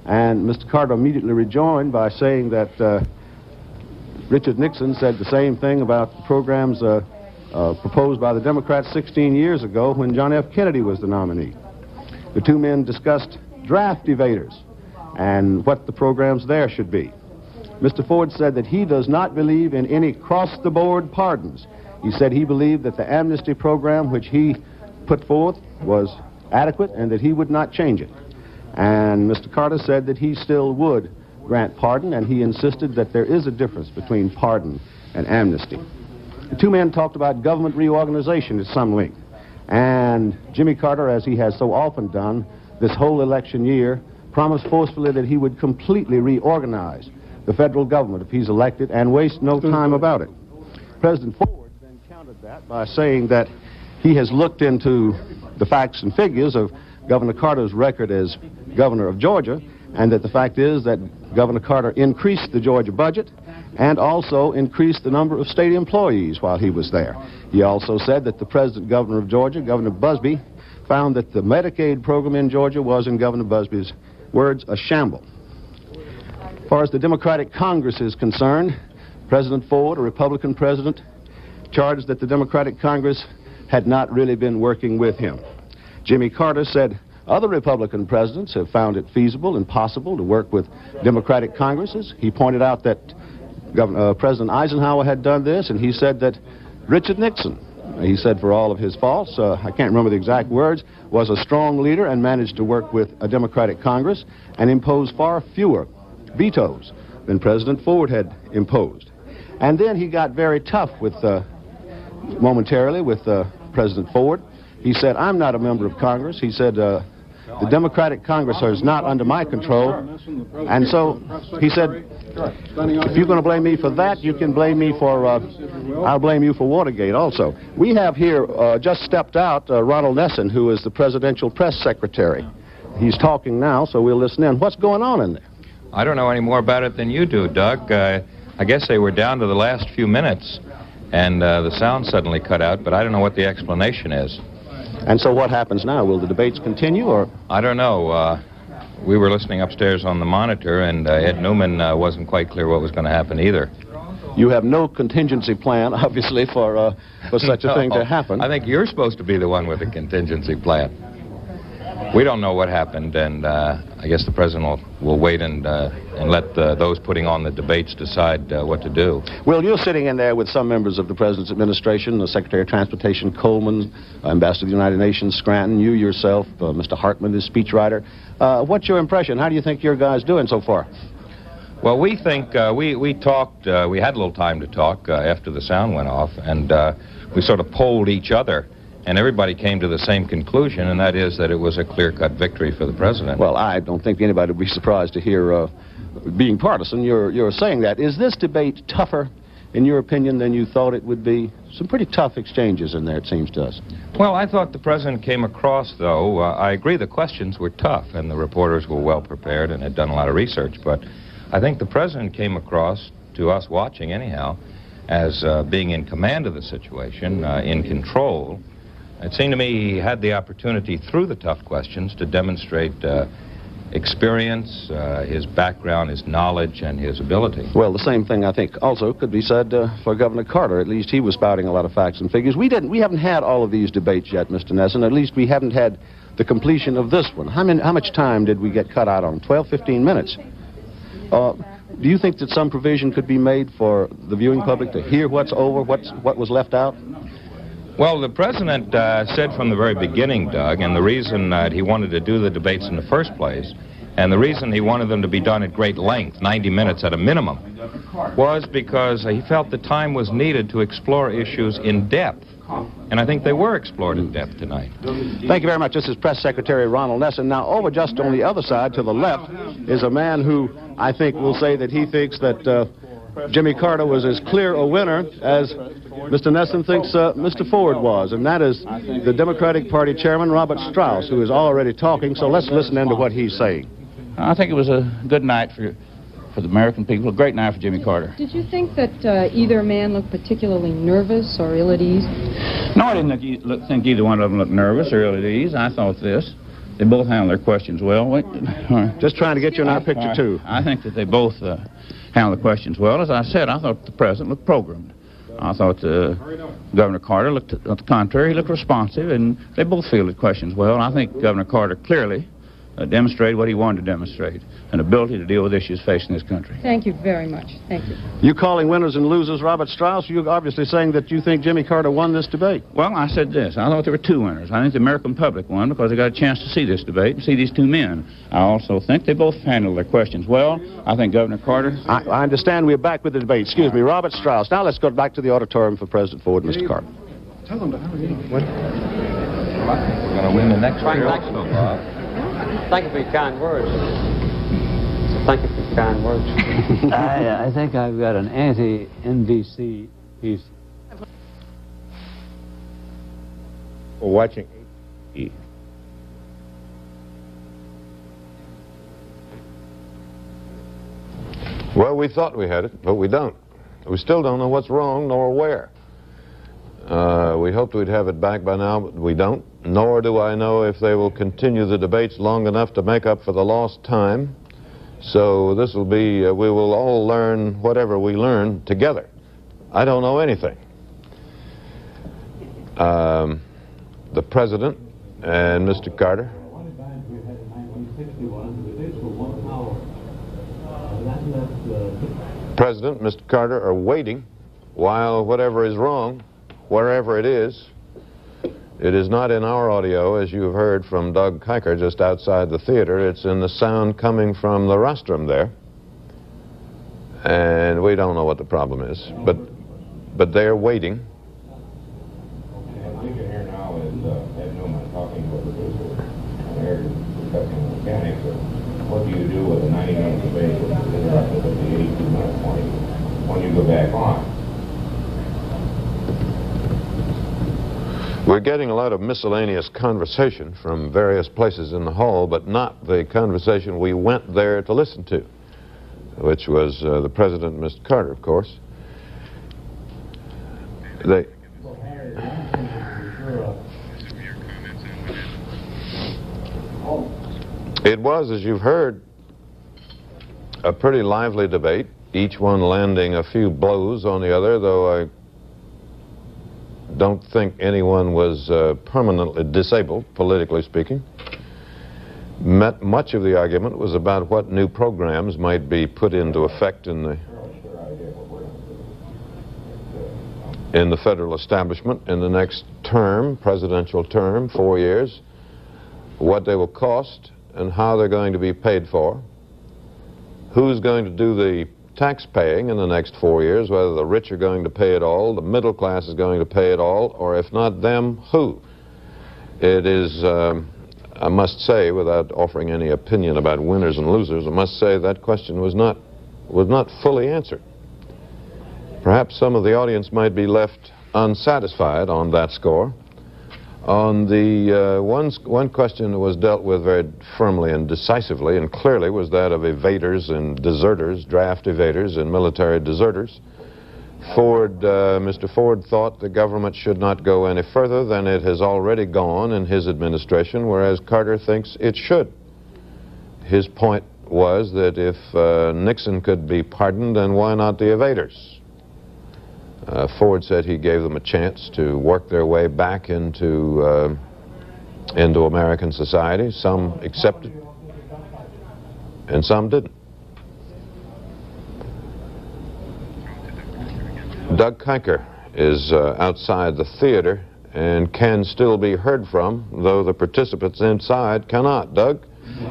And Mr. Carter immediately rejoined by saying that Richard Nixon said the same thing about the programs proposed by the Democrats 16 years ago when John F. Kennedy was the nominee. The two men discussed draft evaders and what the programs there should be. Mr. Ford said that he does not believe in any cross-the-board pardons. He said he believed that the amnesty program which he put forth was adequate and that he would not change it. And Mr. Carter said that he still would grant pardon, and he insisted that there is a difference between pardon and amnesty. The two men talked about government reorganization at some length. And Jimmy Carter, as he has so often done this whole election year, promised forcefully that he would completely reorganize the federal government if he's elected and waste no time about it. President Ford then countered that by saying that he has looked into the facts and figures of Governor Carter's record as governor of Georgia, and that the fact is that Governor Carter increased the Georgia budget and also increased the number of state employees while he was there. He also said that the present governor of Georgia, Governor Busby, found that the Medicaid program in Georgia was, in Governor Busby's words, a shamble. As far as the Democratic Congress is concerned, President Ford, a Republican president, charged that the Democratic Congress had not really been working with him. Jimmy Carter said other Republican presidents have found it feasible and possible to work with Democratic Congresses. He pointed out that President Eisenhower had done this, and he said that Richard Nixon, he said for all of his faults, I can't remember the exact words, was a strong leader and managed to work with a Democratic Congress and impose far fewer vetoes than President Ford had imposed. And then he got very tough with, momentarily, with President Ford. He said, I'm not a member of Congress. He said, the Democratic Congress is not under my control. And so he said, if you're going to blame me for that, you can blame me for, I'll blame you for Watergate also. We have here, just stepped out, Ronald Nessen, who is the presidential press secretary. He's talking now, so we'll listen in. What's going on in there? I don't know any more about it than you do, Doug. I guess they were down to the last few minutes, and the sound suddenly cut out, but I don't know what the explanation is. And so what happens now? Will the debates continue, or? I don't know. We were listening upstairs on the monitor, and Ed Newman wasn't quite clear what was going to happen either. You have no contingency plan, obviously, for such a thing to happen. I think you're supposed to be the one with the contingency plan. We don't know what happened, and I guess the president will wait and let those putting on the debates decide what to do. Well, you're sitting in there with some members of the president's administration, the Secretary of Transportation Coleman, Ambassador to the United Nations Scranton, you yourself, Mr. Hartman, the speechwriter. What's your impression? How do you think your guys doing so far? Well, we think we talked. We had a little time to talk after the sound went off, and we sort of polled each other. And everybody came to the same conclusion, and that is that it was a clear-cut victory for the president. Well, I don't think anybody would be surprised to hear, being partisan, you're saying that. Is this debate tougher, in your opinion, than you thought it would be? Some pretty tough exchanges in there, it seems to us. Well, I thought the president came across, though. I agree the questions were tough, and the reporters were well prepared and had done a lot of research. But I think the president came across, to us watching anyhow, as being in command of the situation, in control. It seemed to me he had the opportunity through the tough questions to demonstrate experience, his background, his knowledge, and his ability. Well, the same thing, I think, also could be said for Governor Carter. At least he was spouting a lot of facts and figures. We haven't had all of these debates yet, Mr. Nessen. At least we haven't had the completion of this one. How much time did we get cut out on? 12, 15 minutes. Do you think that some provision could be made for the viewing public to hear what's over, what was left out? Well, the president said from the very beginning, Doug, and the reason that he wanted to do the debates in the first place, and the reason he wanted them to be done at great length, 90 minutes at a minimum, was because he felt the time was needed to explore issues in depth. And I think they were explored in depth tonight. Thank you very much. This is Press Secretary Ronald Nessen. Now, over just on the other side, to the left, is a man who I think will say that he thinks that Jimmy Carter was as clear a winner as Mr. Nessen thinks Mr. Ford was, and that is the Democratic Party Chairman, Robert Strauss, who is already talking, so let's listen into what he's saying. I think it was a good night for the American people, a great night for Jimmy Carter. Did you think that either man looked particularly nervous or ill at ease? No, I didn't think either one of them looked nervous or ill at ease. I thought this. They both handled their questions well. Just trying to get you in our picture, too. I think that they both handled the questions well. As I said, I thought the president looked programmed. I thought Governor Carter looked, on the contrary, he looked responsive, and they both fielded questions well. And I think Governor Carter clearly demonstrated what he wanted to demonstrate, an ability to deal with issues facing this country. Thank you very much. Thank you. You calling winners and losers, Robert Strauss? You're obviously saying that you think Jimmy Carter won this debate. Well, I said this. I thought there were two winners. I think the American public won because they got a chance to see this debate and see these two men. I also think they both handled their questions well. I think Governor Carter... I understand we're back with the debate. Excuse me, Robert Strauss. Now let's go back to the auditorium for President Ford and Mr. Carter. Tell them to hurry up. We're going to win the next one also, Bob. Thank you for your kind words. Thank you for your kind words. I think I've got an anti-NBC piece. For watching. Well, we thought we had it, but we don't. We still don't know what's wrong nor where. We hoped we'd have it back by now, but we don't. Nor do I know if they will continue the debates long enough to make up for the lost time. So this will be, we will all learn whatever we learn together. I don't know anything. The President and Mr. Carter. President, Mr. Carter, are waiting while whatever is wrong, wherever it is not in our audio, as you have heard from Doug Kiker just outside the theater. It's in the sound coming from the rostrum there. And we don't know what the problem is, but they're waiting. What you can hear now is Ed Newman talking to a producer and they're discussing the mechanics of what do you do with a 90-minute debate that's interrupted at the 82-minute point when you go back on. We're getting a lot of miscellaneous conversation from various places in the hall, but not the conversation we went there to listen to, which was the President and Mr. Carter, of course. It was, as you've heard, a pretty lively debate, each one landing a few blows on the other, though I don't think anyone was permanently disabled, politically speaking. Much of the argument was about what new programs might be put into effect in the federal establishment in the next term, presidential term, 4 years, what they will cost and how they're going to be paid for, who's going to do the tax paying in the next 4 years, whether the rich are going to pay it all, the middle class is going to pay it all, or if not them, who? It is, I must say, without offering any opinion about winners and losers, I must say that question was not fully answered. Perhaps some of the audience might be left unsatisfied on that score. On the one question that was dealt with very firmly and decisively and clearly was that of evaders and deserters, draft evaders and military deserters. Mr. Ford thought the government should not go any further than it has already gone in his administration, whereas Carter thinks it should. His point was that if Nixon could be pardoned, then why not the evaders? Ford said he gave them a chance to work their way back into American society. Some accepted, and some didn't. Doug Kiker is outside the theater and can still be heard from, though the participants inside cannot. Doug?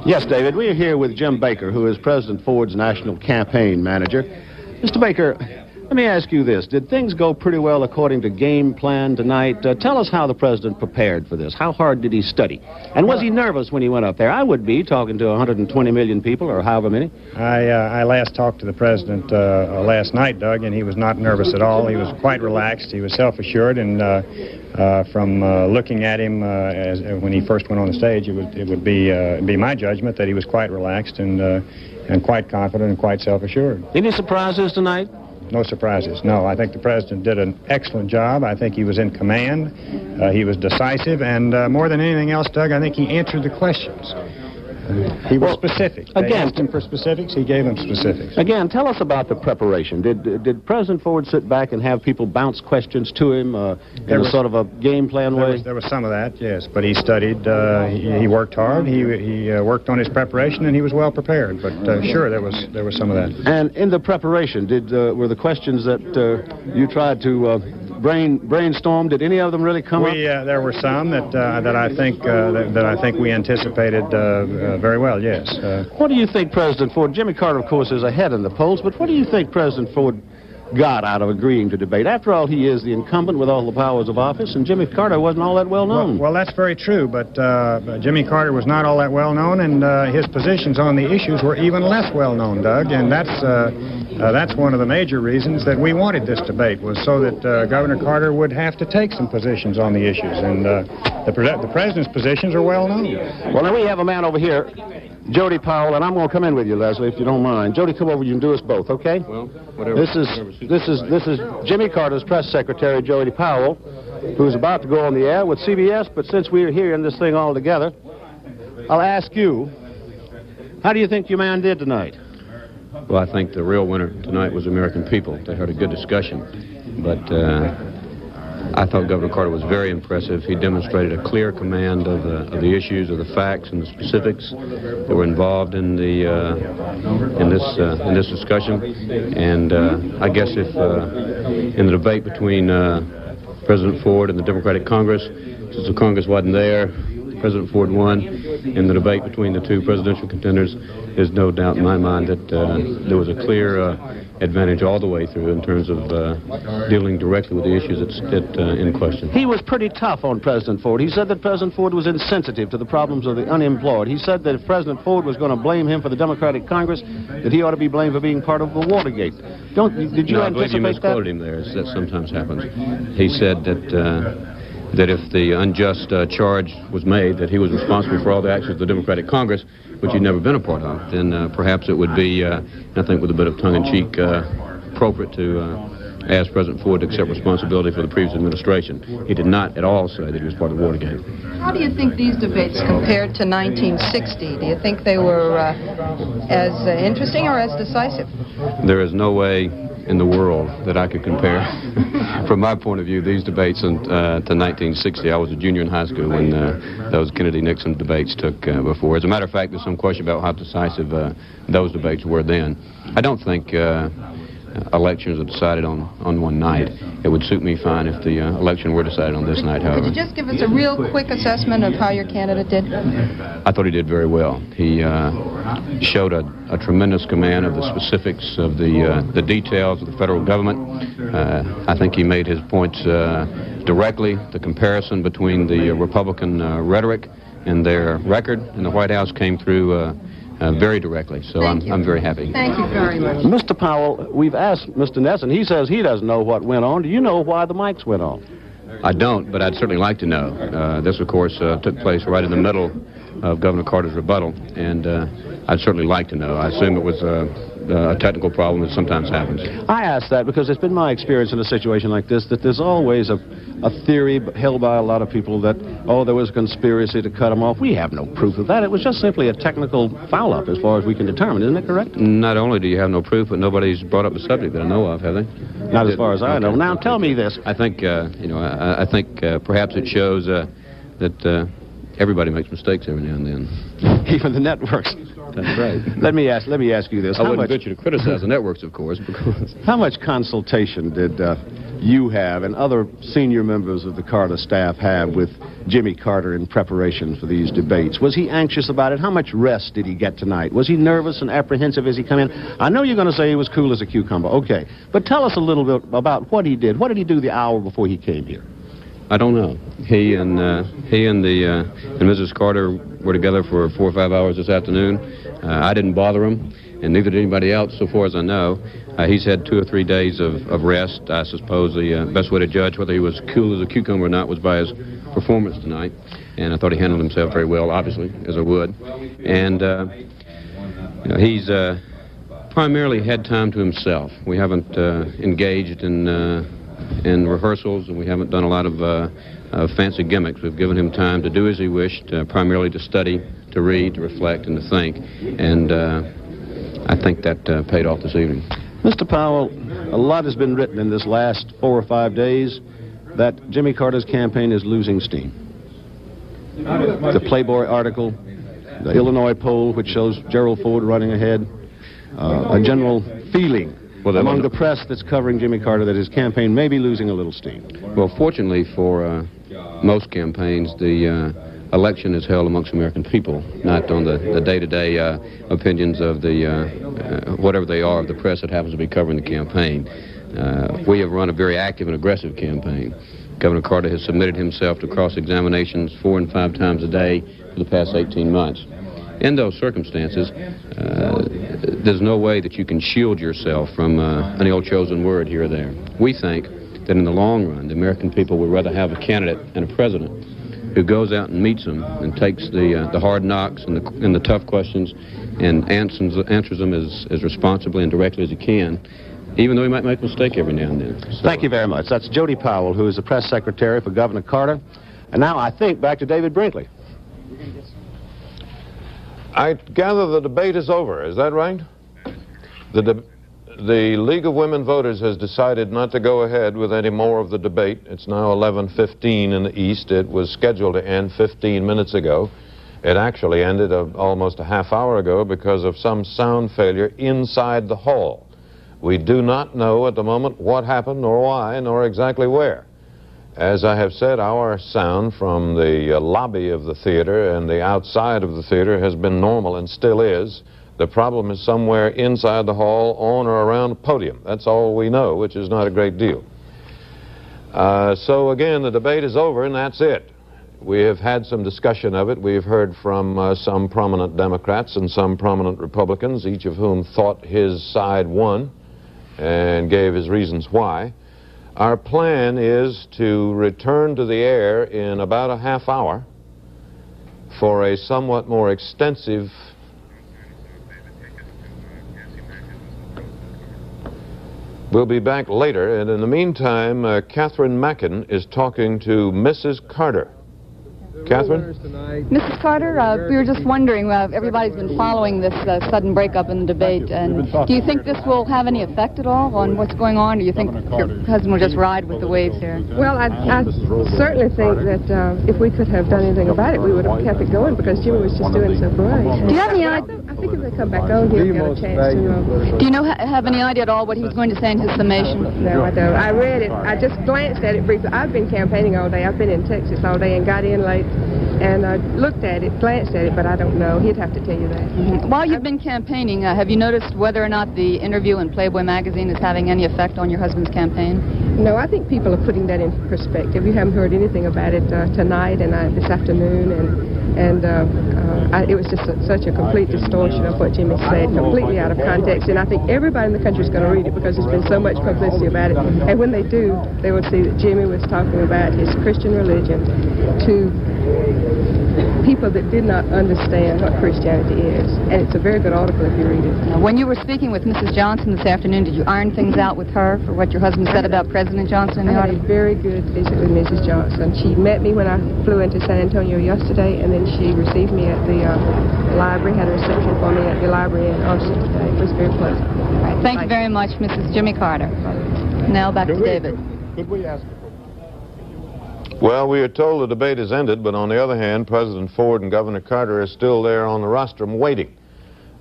Yes, David, we are here with Jim Baker, who is President Ford's national campaign manager. Mr. Baker, let me ask you this. Did things go pretty well according to game plan tonight? Tell us how the president prepared for this. How hard did he study? And was he nervous when he went up there? I would be, talking to 120 million people, or however many. I last talked to the president last night, Doug, and he was not nervous at all. He was quite relaxed. He was self-assured, and from looking at him when he first went on the stage, it would be my judgment that he was quite relaxed and quite confident and quite self-assured. Any surprises tonight? No surprises, no. I think the president did an excellent job. I think he was in command. He was decisive, and more than anything else, Doug, I think he answered the questions. He was specific. They asked him for specifics. He gave them specifics. Again, tell us about the preparation. Did President Ford sit back and have people bounce questions to him in a sort of a game plan way? There was some of that, yes. But he studied. He worked hard. He worked on his preparation, and he was well prepared. But sure, there was some of that. And in the preparation, were the questions that you tried to brainstorm? Did any of them really come up? There were some that I think we anticipated very well. Yes. What do you think President Ford? Jimmy Carter, of course, is ahead in the polls. But what do you think President Ford got out of agreeing to debate? After all, he is the incumbent with all the powers of office, and Jimmy Carter wasn't all that well known. Well, that's very true. But Jimmy Carter was not all that well known, and his positions on the issues were even less well known, Doug. And that's one of the major reasons that we wanted this debate, was so that Governor Carter would have to take some positions on the issues. And the president's positions are well known. Well, now we have a man over here, Jody Powell, and I'm going to come in with you, Leslie, if you don't mind. Jody, come over. You can do us both, okay? Well, whatever. This is Jimmy Carter's press secretary, Jody Powell, who's about to go on the air with CBS. But since we're here in this thing all together, I'll ask you, how do you think your man did tonight? Well, I think the real winner tonight was American people. They heard a good discussion. But I thought Governor Carter was very impressive. He demonstrated a clear command of the issues, of the facts, and the specifics that were involved in this discussion. And I guess if in the debate between President Ford and the Democratic Congress, since the Congress wasn't there, President Ford won. In the debate between the two presidential contenders, there's no doubt in my mind that there was a clear advantage all the way through in terms of dealing directly with the issues in question. He was pretty tough on President Ford. He said that President Ford was insensitive to the problems of the unemployed. He said that if President Ford was going to blame him for the Democratic Congress, that he ought to be blamed for being part of the Watergate. Did you I believe you anticipate misquoted him there, as that sometimes happens. He said that if the unjust charge was made that he was responsible for all the actions of the Democratic Congress, which he'd never been a part of, then perhaps it would be, I think with a bit of tongue-in-cheek, appropriate to ask President Ford to accept responsibility for the previous administration. He did not at all say that he was part of Watergate. How do you think these debates compared to 1960? Do you think they were as interesting or as decisive? There is no way in the world that I could compare. From my point of view, these debates to 1960, I was a junior in high school when those Kennedy-Nixon debates took before. As a matter of fact, there's some question about how decisive those debates were then. I don't think elections are decided on one night. It would suit me fine if the election were decided on this night, however. Could you just give us a real quick assessment of how your candidate did? I thought he did very well. He showed a tremendous command of the specifics of the details of the federal government. I think he made his points directly. The comparison between the Republican rhetoric and their record in the White House came through very directly, so I'm very happy. Thank you very much. Mr. Powell, we've asked Mr. Nesson. He says he doesn't know what went on. Do you know why the mics went on? I don't, but I'd certainly like to know. This, of course, took place right in the middle of Governor Carter's rebuttal, and I'd certainly like to know. I assume it was a technical problem that sometimes happens. I ask that because it's been my experience in a situation like this that there's always a theory held by a lot of people that, oh, there was a conspiracy to cut him off. We have no proof of that. It was just simply a technical foul-up as far as we can determine. Isn't it correct? Not only do you have no proof, but nobody's brought up the subject that I know of, have they? Not as far as I know. Now, tell me this. I think, I think perhaps it shows that everybody makes mistakes every now and then. Even the networks. That's right. Let me ask you this. I wouldn't bet you to criticize the networks, of course, because... How much consultation did you have and other senior members of the Carter staff have with Jimmy Carter in preparation for these debates? Was he anxious about it? How much rest did he get tonight? Was he nervous and apprehensive as he come in? I know you're going to say he was cool as a cucumber. Okay. But tell us a little bit about what he did. What did he do the hour before he came here? I don't know. He and Mrs. Carter were together for 4 or 5 hours this afternoon. I didn't bother him, and neither did anybody else, so far as I know. He's had 2 or 3 days of rest. I suppose the best way to judge whether he was cool as a cucumber or not was by his performance tonight. And I thought he handled himself very well, obviously, as I would. And he's primarily had time to himself. We haven't engaged in rehearsals, and we haven't done a lot of fancy gimmicks. We've given him time to do as he wished, primarily to study, to read, to reflect, and to think. And I think that paid off this evening. Mr. Powell, a lot has been written in this last 4 or 5 days that Jimmy Carter's campaign is losing steam. The Playboy article, the Illinois poll, which shows Gerald Ford running ahead, a general feeling among the press that's covering Jimmy Carter that his campaign may be losing a little steam. Well, fortunately for most campaigns, the election is held amongst American people, not on the day-to-day opinions of the, whatever they are, of the press that happens to be covering the campaign. We have run a very active and aggressive campaign. Governor Carter has submitted himself to cross-examinations 4 and 5 times a day for the past 18 months. In those circumstances, there's no way that you can shield yourself from an ill-chosen word here or there. We think that in the long run, the American people would rather have a candidate and a president who goes out and meets them and takes the hard knocks and the tough questions and answers them as responsibly and directly as he can, even though he might make a mistake every now and then. So, thank you very much. That's Jody Powell, who is the press secretary for Governor Carter. And now I think back to David Brinkley. I gather the debate is over. Is that right? The the League of Women Voters has decided not to go ahead with any more of the debate. It's now 11:15 in the East. It was scheduled to end 15 minutes ago. It actually ended almost a half hour ago because of some sound failure inside the hall. We do not know at the moment what happened nor why nor exactly where. As I have said, our sound from the lobby of the theater and the outside of the theater has been normal and still is. The problem is somewhere inside the hall, on or around the podium. That's all we know, which is not a great deal. So again, the debate is over, and that's it. We have had some discussion of it. We've heard from some prominent Democrats and some prominent Republicans, each of whom thought his side won and gave his reasons why. Our plan is to return to the air in about a half hour for a somewhat more extensive We'll be back later, and in the meantime, Catherine Mackin is talking to Mrs. Carter. Catherine? Mrs. Carter, we were just wondering, everybody's been following this sudden breakup in the debate, and do you think this will have any effect at all on what's going on, or do you think your husband will just ride with the waves here? Well, I certainly think that if we could have done anything about it, we would have kept it going, because Jimmy was just doing so great. Do you have any idea? I think if they come back on, he'll get a chance to... Do you have any idea at all what he was going to say in his summation? No, I don't. I read it. I just glanced at it briefly. I've been campaigning all day. I've been in Texas all day and got in late. And I looked at it, glanced at it, but I don't know. He'd have to tell you that. Mm-hmm. While you've been campaigning, have you noticed whether or not the interview in Playboy magazine is having any effect on your husband's campaign? No, I think people are putting that in perspective. You haven't heard anything about it tonight and this afternoon, and it was just such a complete distortion of what Jimmy said, completely out of context. And I think everybody in the country is going to read it because there's been so much publicity about it. And when they do, they will see that Jimmy was talking about his Christian religion to people that did not understand what Christianity is. And it's a very good article if you read it. Now, when you were speaking with Mrs. Johnson this afternoon, did you iron things out with her for what your husband said about President Johnson in the article? I had a very good visit with Mrs. Johnson. She met me when I flew into San Antonio yesterday, and then she received me at the library, had a reception for me at the library in Austin today. It was very pleasant. All right, thank you very much, Mrs. Jimmy Carter. Now back to David. Could we ask? Well, we are told the debate has ended, but on the other hand, President Ford and Governor Carter are still there on the rostrum waiting.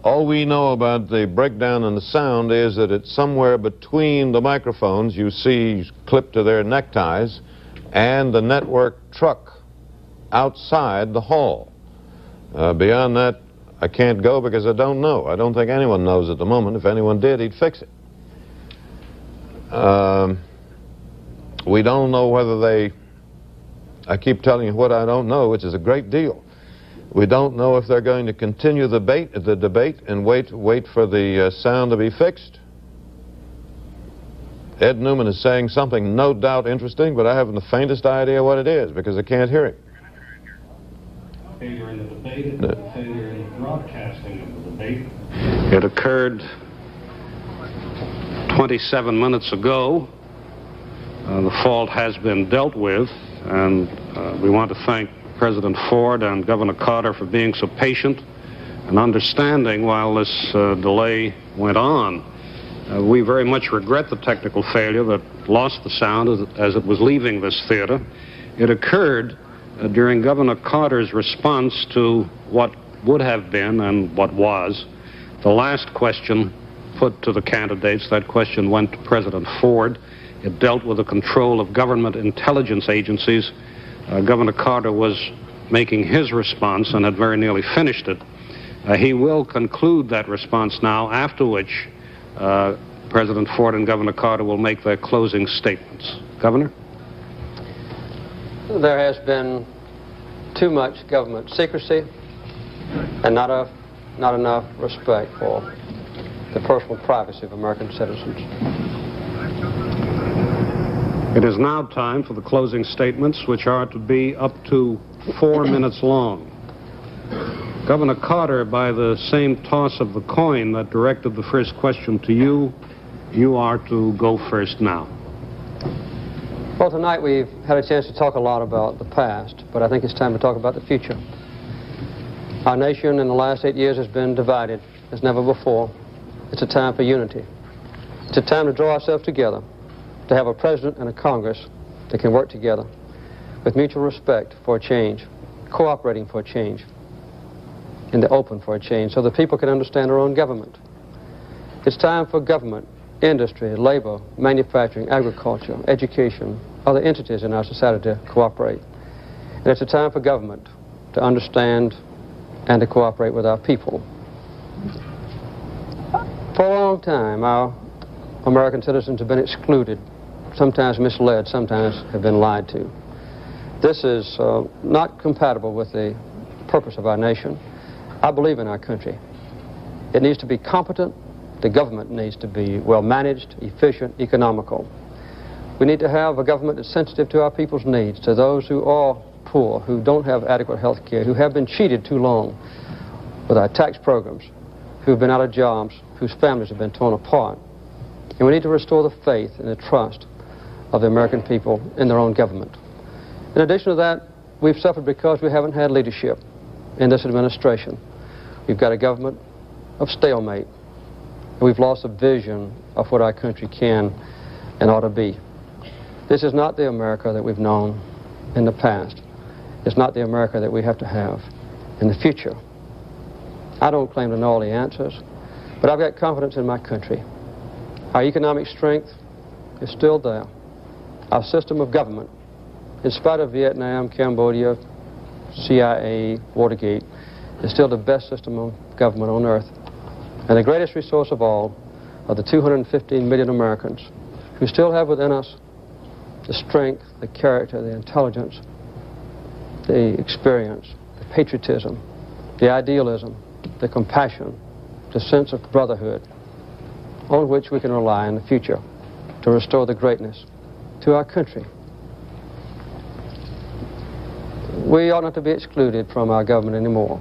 All we know about the breakdown in the sound is that it's somewhere between the microphones you see clipped to their neckties and the network truck outside the hall. Beyond that, I can't go because I don't know. I don't think anyone knows at the moment. If anyone did, he'd fix it. We don't know whether they... I keep telling you what I don't know, which is a great deal. We don't know if they're going to continue the debate and wait for the sound to be fixed. Ed Newman is saying something no doubt interesting, but I haven't the faintest idea what it is because I can't hear him. Failure in the debate, failure in the broadcasting of the debate. It occurred 27 minutes ago. The fault has been dealt with, and we want to thank President Ford and Governor Carter for being so patient and understanding while this delay went on. We very much regret the technical failure that lost the sound as it was leaving this theater. It occurred during Governor Carter's response to what would have been and what was the last question put to the candidates. That question went to President Ford. It dealt with the control of government intelligence agencies. Governor Carter was making his response and had very nearly finished it. He will conclude that response now, after which President Ford and Governor Carter will make their closing statements. Governor? There has been too much government secrecy and not enough respect for the personal privacy of American citizens. It is now time for the closing statements, which are to be up to 4 minutes long. Governor Carter, by the same toss of the coin that directed the first question to you, you are to go first now. Well, tonight we've had a chance to talk a lot about the past, but I think it's time to talk about the future. Our nation in the last 8 years has been divided as never before. It's a time for unity. It's a time to draw ourselves together, to have a president and a Congress that can work together with mutual respect for a change, cooperating for a change, in the open for a change, so that people can understand their own government. It's time for government, industry, labor, manufacturing, agriculture, education, other entities in our society to cooperate. And it's a time for government to understand and to cooperate with our people. For a long time, our American citizens have been excluded, sometimes misled, sometimes have been lied to. This is not compatible with the purpose of our nation. I believe in our country. It needs to be competent. The government needs to be well managed, efficient, economical. We need to have a government that's sensitive to our people's needs, to those who are poor, who don't have adequate health care, who have been cheated too long with our tax programs, who've been out of jobs, whose families have been torn apart. And we need to restore the faith and the trust of the American people in their own government. In addition to that, we've suffered because we haven't had leadership in this administration. We've got a government of stalemate. And we've lost a vision of what our country can and ought to be. This is not the America that we've known in the past. It's not the America that we have to have in the future. I don't claim to know all the answers, but I've got confidence in my country. Our economic strength is still there. Our system of government, in spite of Vietnam, Cambodia, CIA, Watergate, is still the best system of government on earth. And the greatest resource of all are the 215 million Americans who still have within us the strength, the character, the intelligence, the experience, the patriotism, the idealism, the compassion, the sense of brotherhood on which we can rely in the future to restore the greatness to our country. We ought not to be excluded from our government anymore.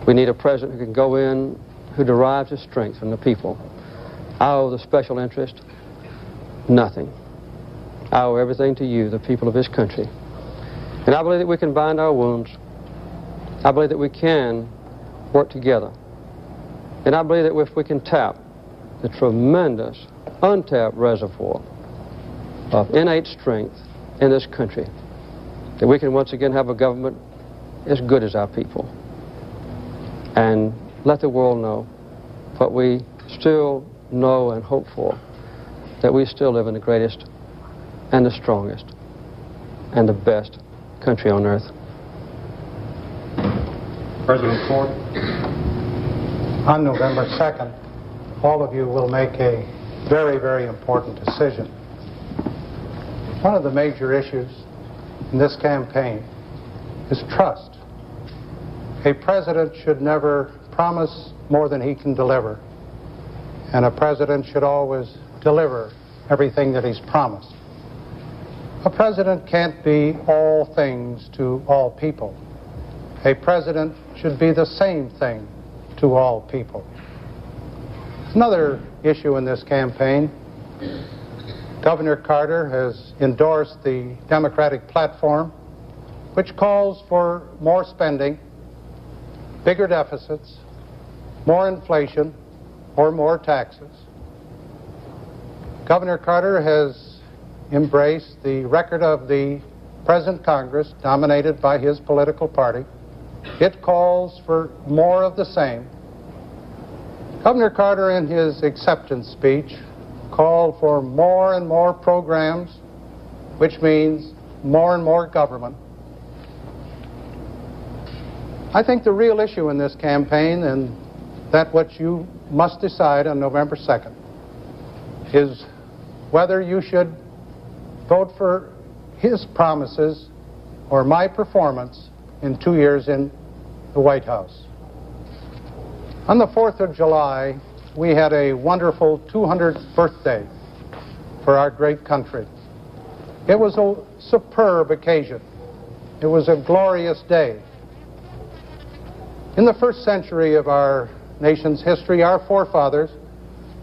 We need a president who can go in, who derives his strength from the people. I owe the special interest nothing. I owe everything to you, the people of this country. And I believe that we can bind our wounds. I believe that we can work together. And I believe that if we can tap the tremendous, untapped reservoir of innate strength in this country, that we can once again have a government as good as our people. And let the world know what we still know and hope for, that we still live in the greatest and the strongest and the best country on earth. President Ford. On November 2nd, all of you will make a very, very important decision. One of the major issues in this campaign is trust. A president should never promise more than he can deliver, and a president should always deliver everything that he's promised. A president can't be all things to all people. A president should be the same thing to all people. Another issue in this campaign, Governor Carter has endorsed the Democratic platform, which calls for more spending, bigger deficits, more inflation, or more taxes. Governor Carter has embraced the record of the present Congress, dominated by his political party. It calls for more of the same. Governor Carter, in his acceptance speech, called for more and more programs, which means more and more government. I think the real issue in this campaign, and that what you must decide on November 2nd, is whether you should vote for his promises or my performance in 2 years in the White House. On the 4th of July, we had a wonderful 200th birthday for our great country. It was a superb occasion. It was a glorious day. In the first century of our nation's history, our forefathers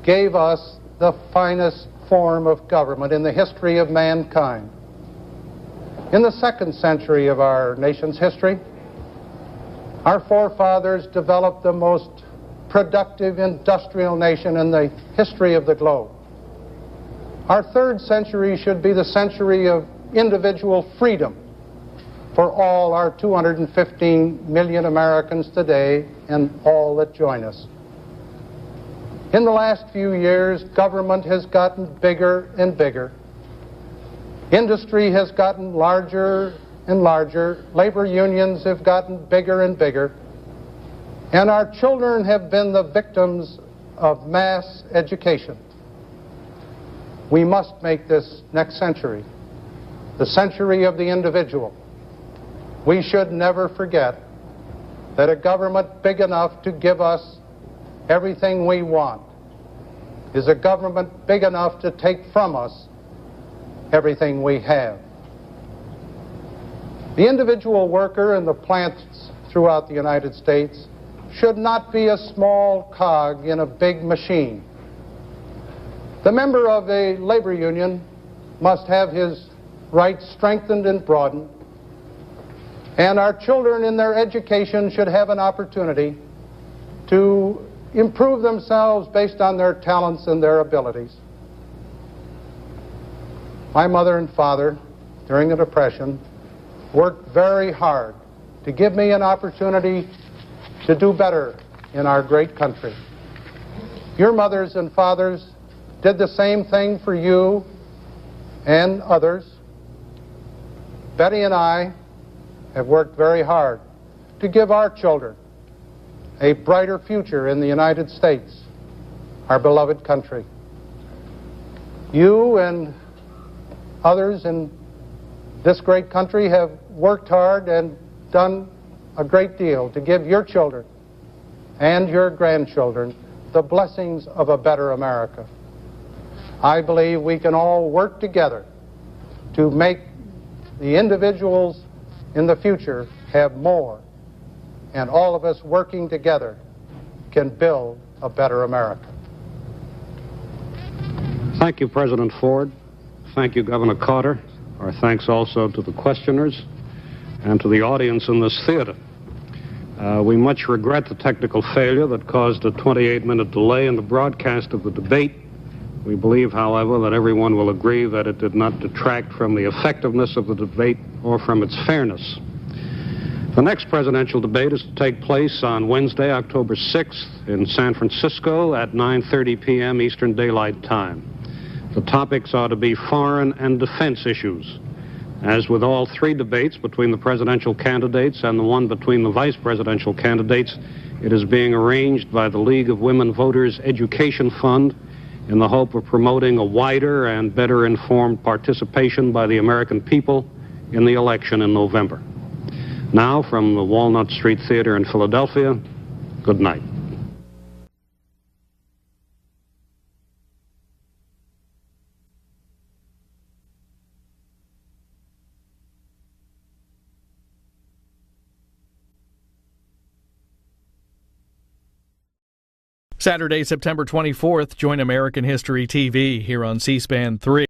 gave us the finest form of government in the history of mankind. In the second century of our nation's history, our forefathers developed the most productive industrial nation in the history of the globe. Our third century should be the century of individual freedom for all our 215 million Americans today and all that join us. In the last few years, government has gotten bigger and bigger. Industry has gotten larger and larger. Labor unions have gotten bigger and bigger. And our children have been the victims of mass education. We must make this next century the century of the individual. We should never forget that a government big enough to give us everything we want is a government big enough to take from us everything we have. The individual worker in the plants throughout the United States should not be a small cog in a big machine. The member of a labor union must have his rights strengthened and broadened, and our children in their education should have an opportunity to improve themselves based on their talents and their abilities. My mother and father, during the Depression, worked very hard to give me an opportunity to do better in our great country. Your mothers and fathers did the same thing for you and others. Betty and I have worked very hard to give our children a brighter future in the United States, our beloved country. You and others in this great country have worked hard and done a great deal to give your children and your grandchildren the blessings of a better America. I believe we can all work together to make the individuals in the future have more, and all of us working together can build a better America. Thank you, President Ford. Thank you, Governor Carter. Our thanks also to the questioners and to the audience in this theater. We much regret the technical failure that caused a 28-minute delay in the broadcast of the debate. We believe, however, that everyone will agree that it did not detract from the effectiveness of the debate or from its fairness. The next presidential debate is to take place on Wednesday, October 6th in San Francisco at 9:30 p.m. Eastern Daylight Time. The topics are to be foreign and defense issues. As with all three debates between the presidential candidates and the one between the vice presidential candidates, it is being arranged by the League of Women Voters Education Fund in the hope of promoting a wider and better informed participation by the American people in the election in November. Now, from the Walnut Street Theater in Philadelphia, good night. Saturday, September 24th, join American History TV here on C-SPAN 3.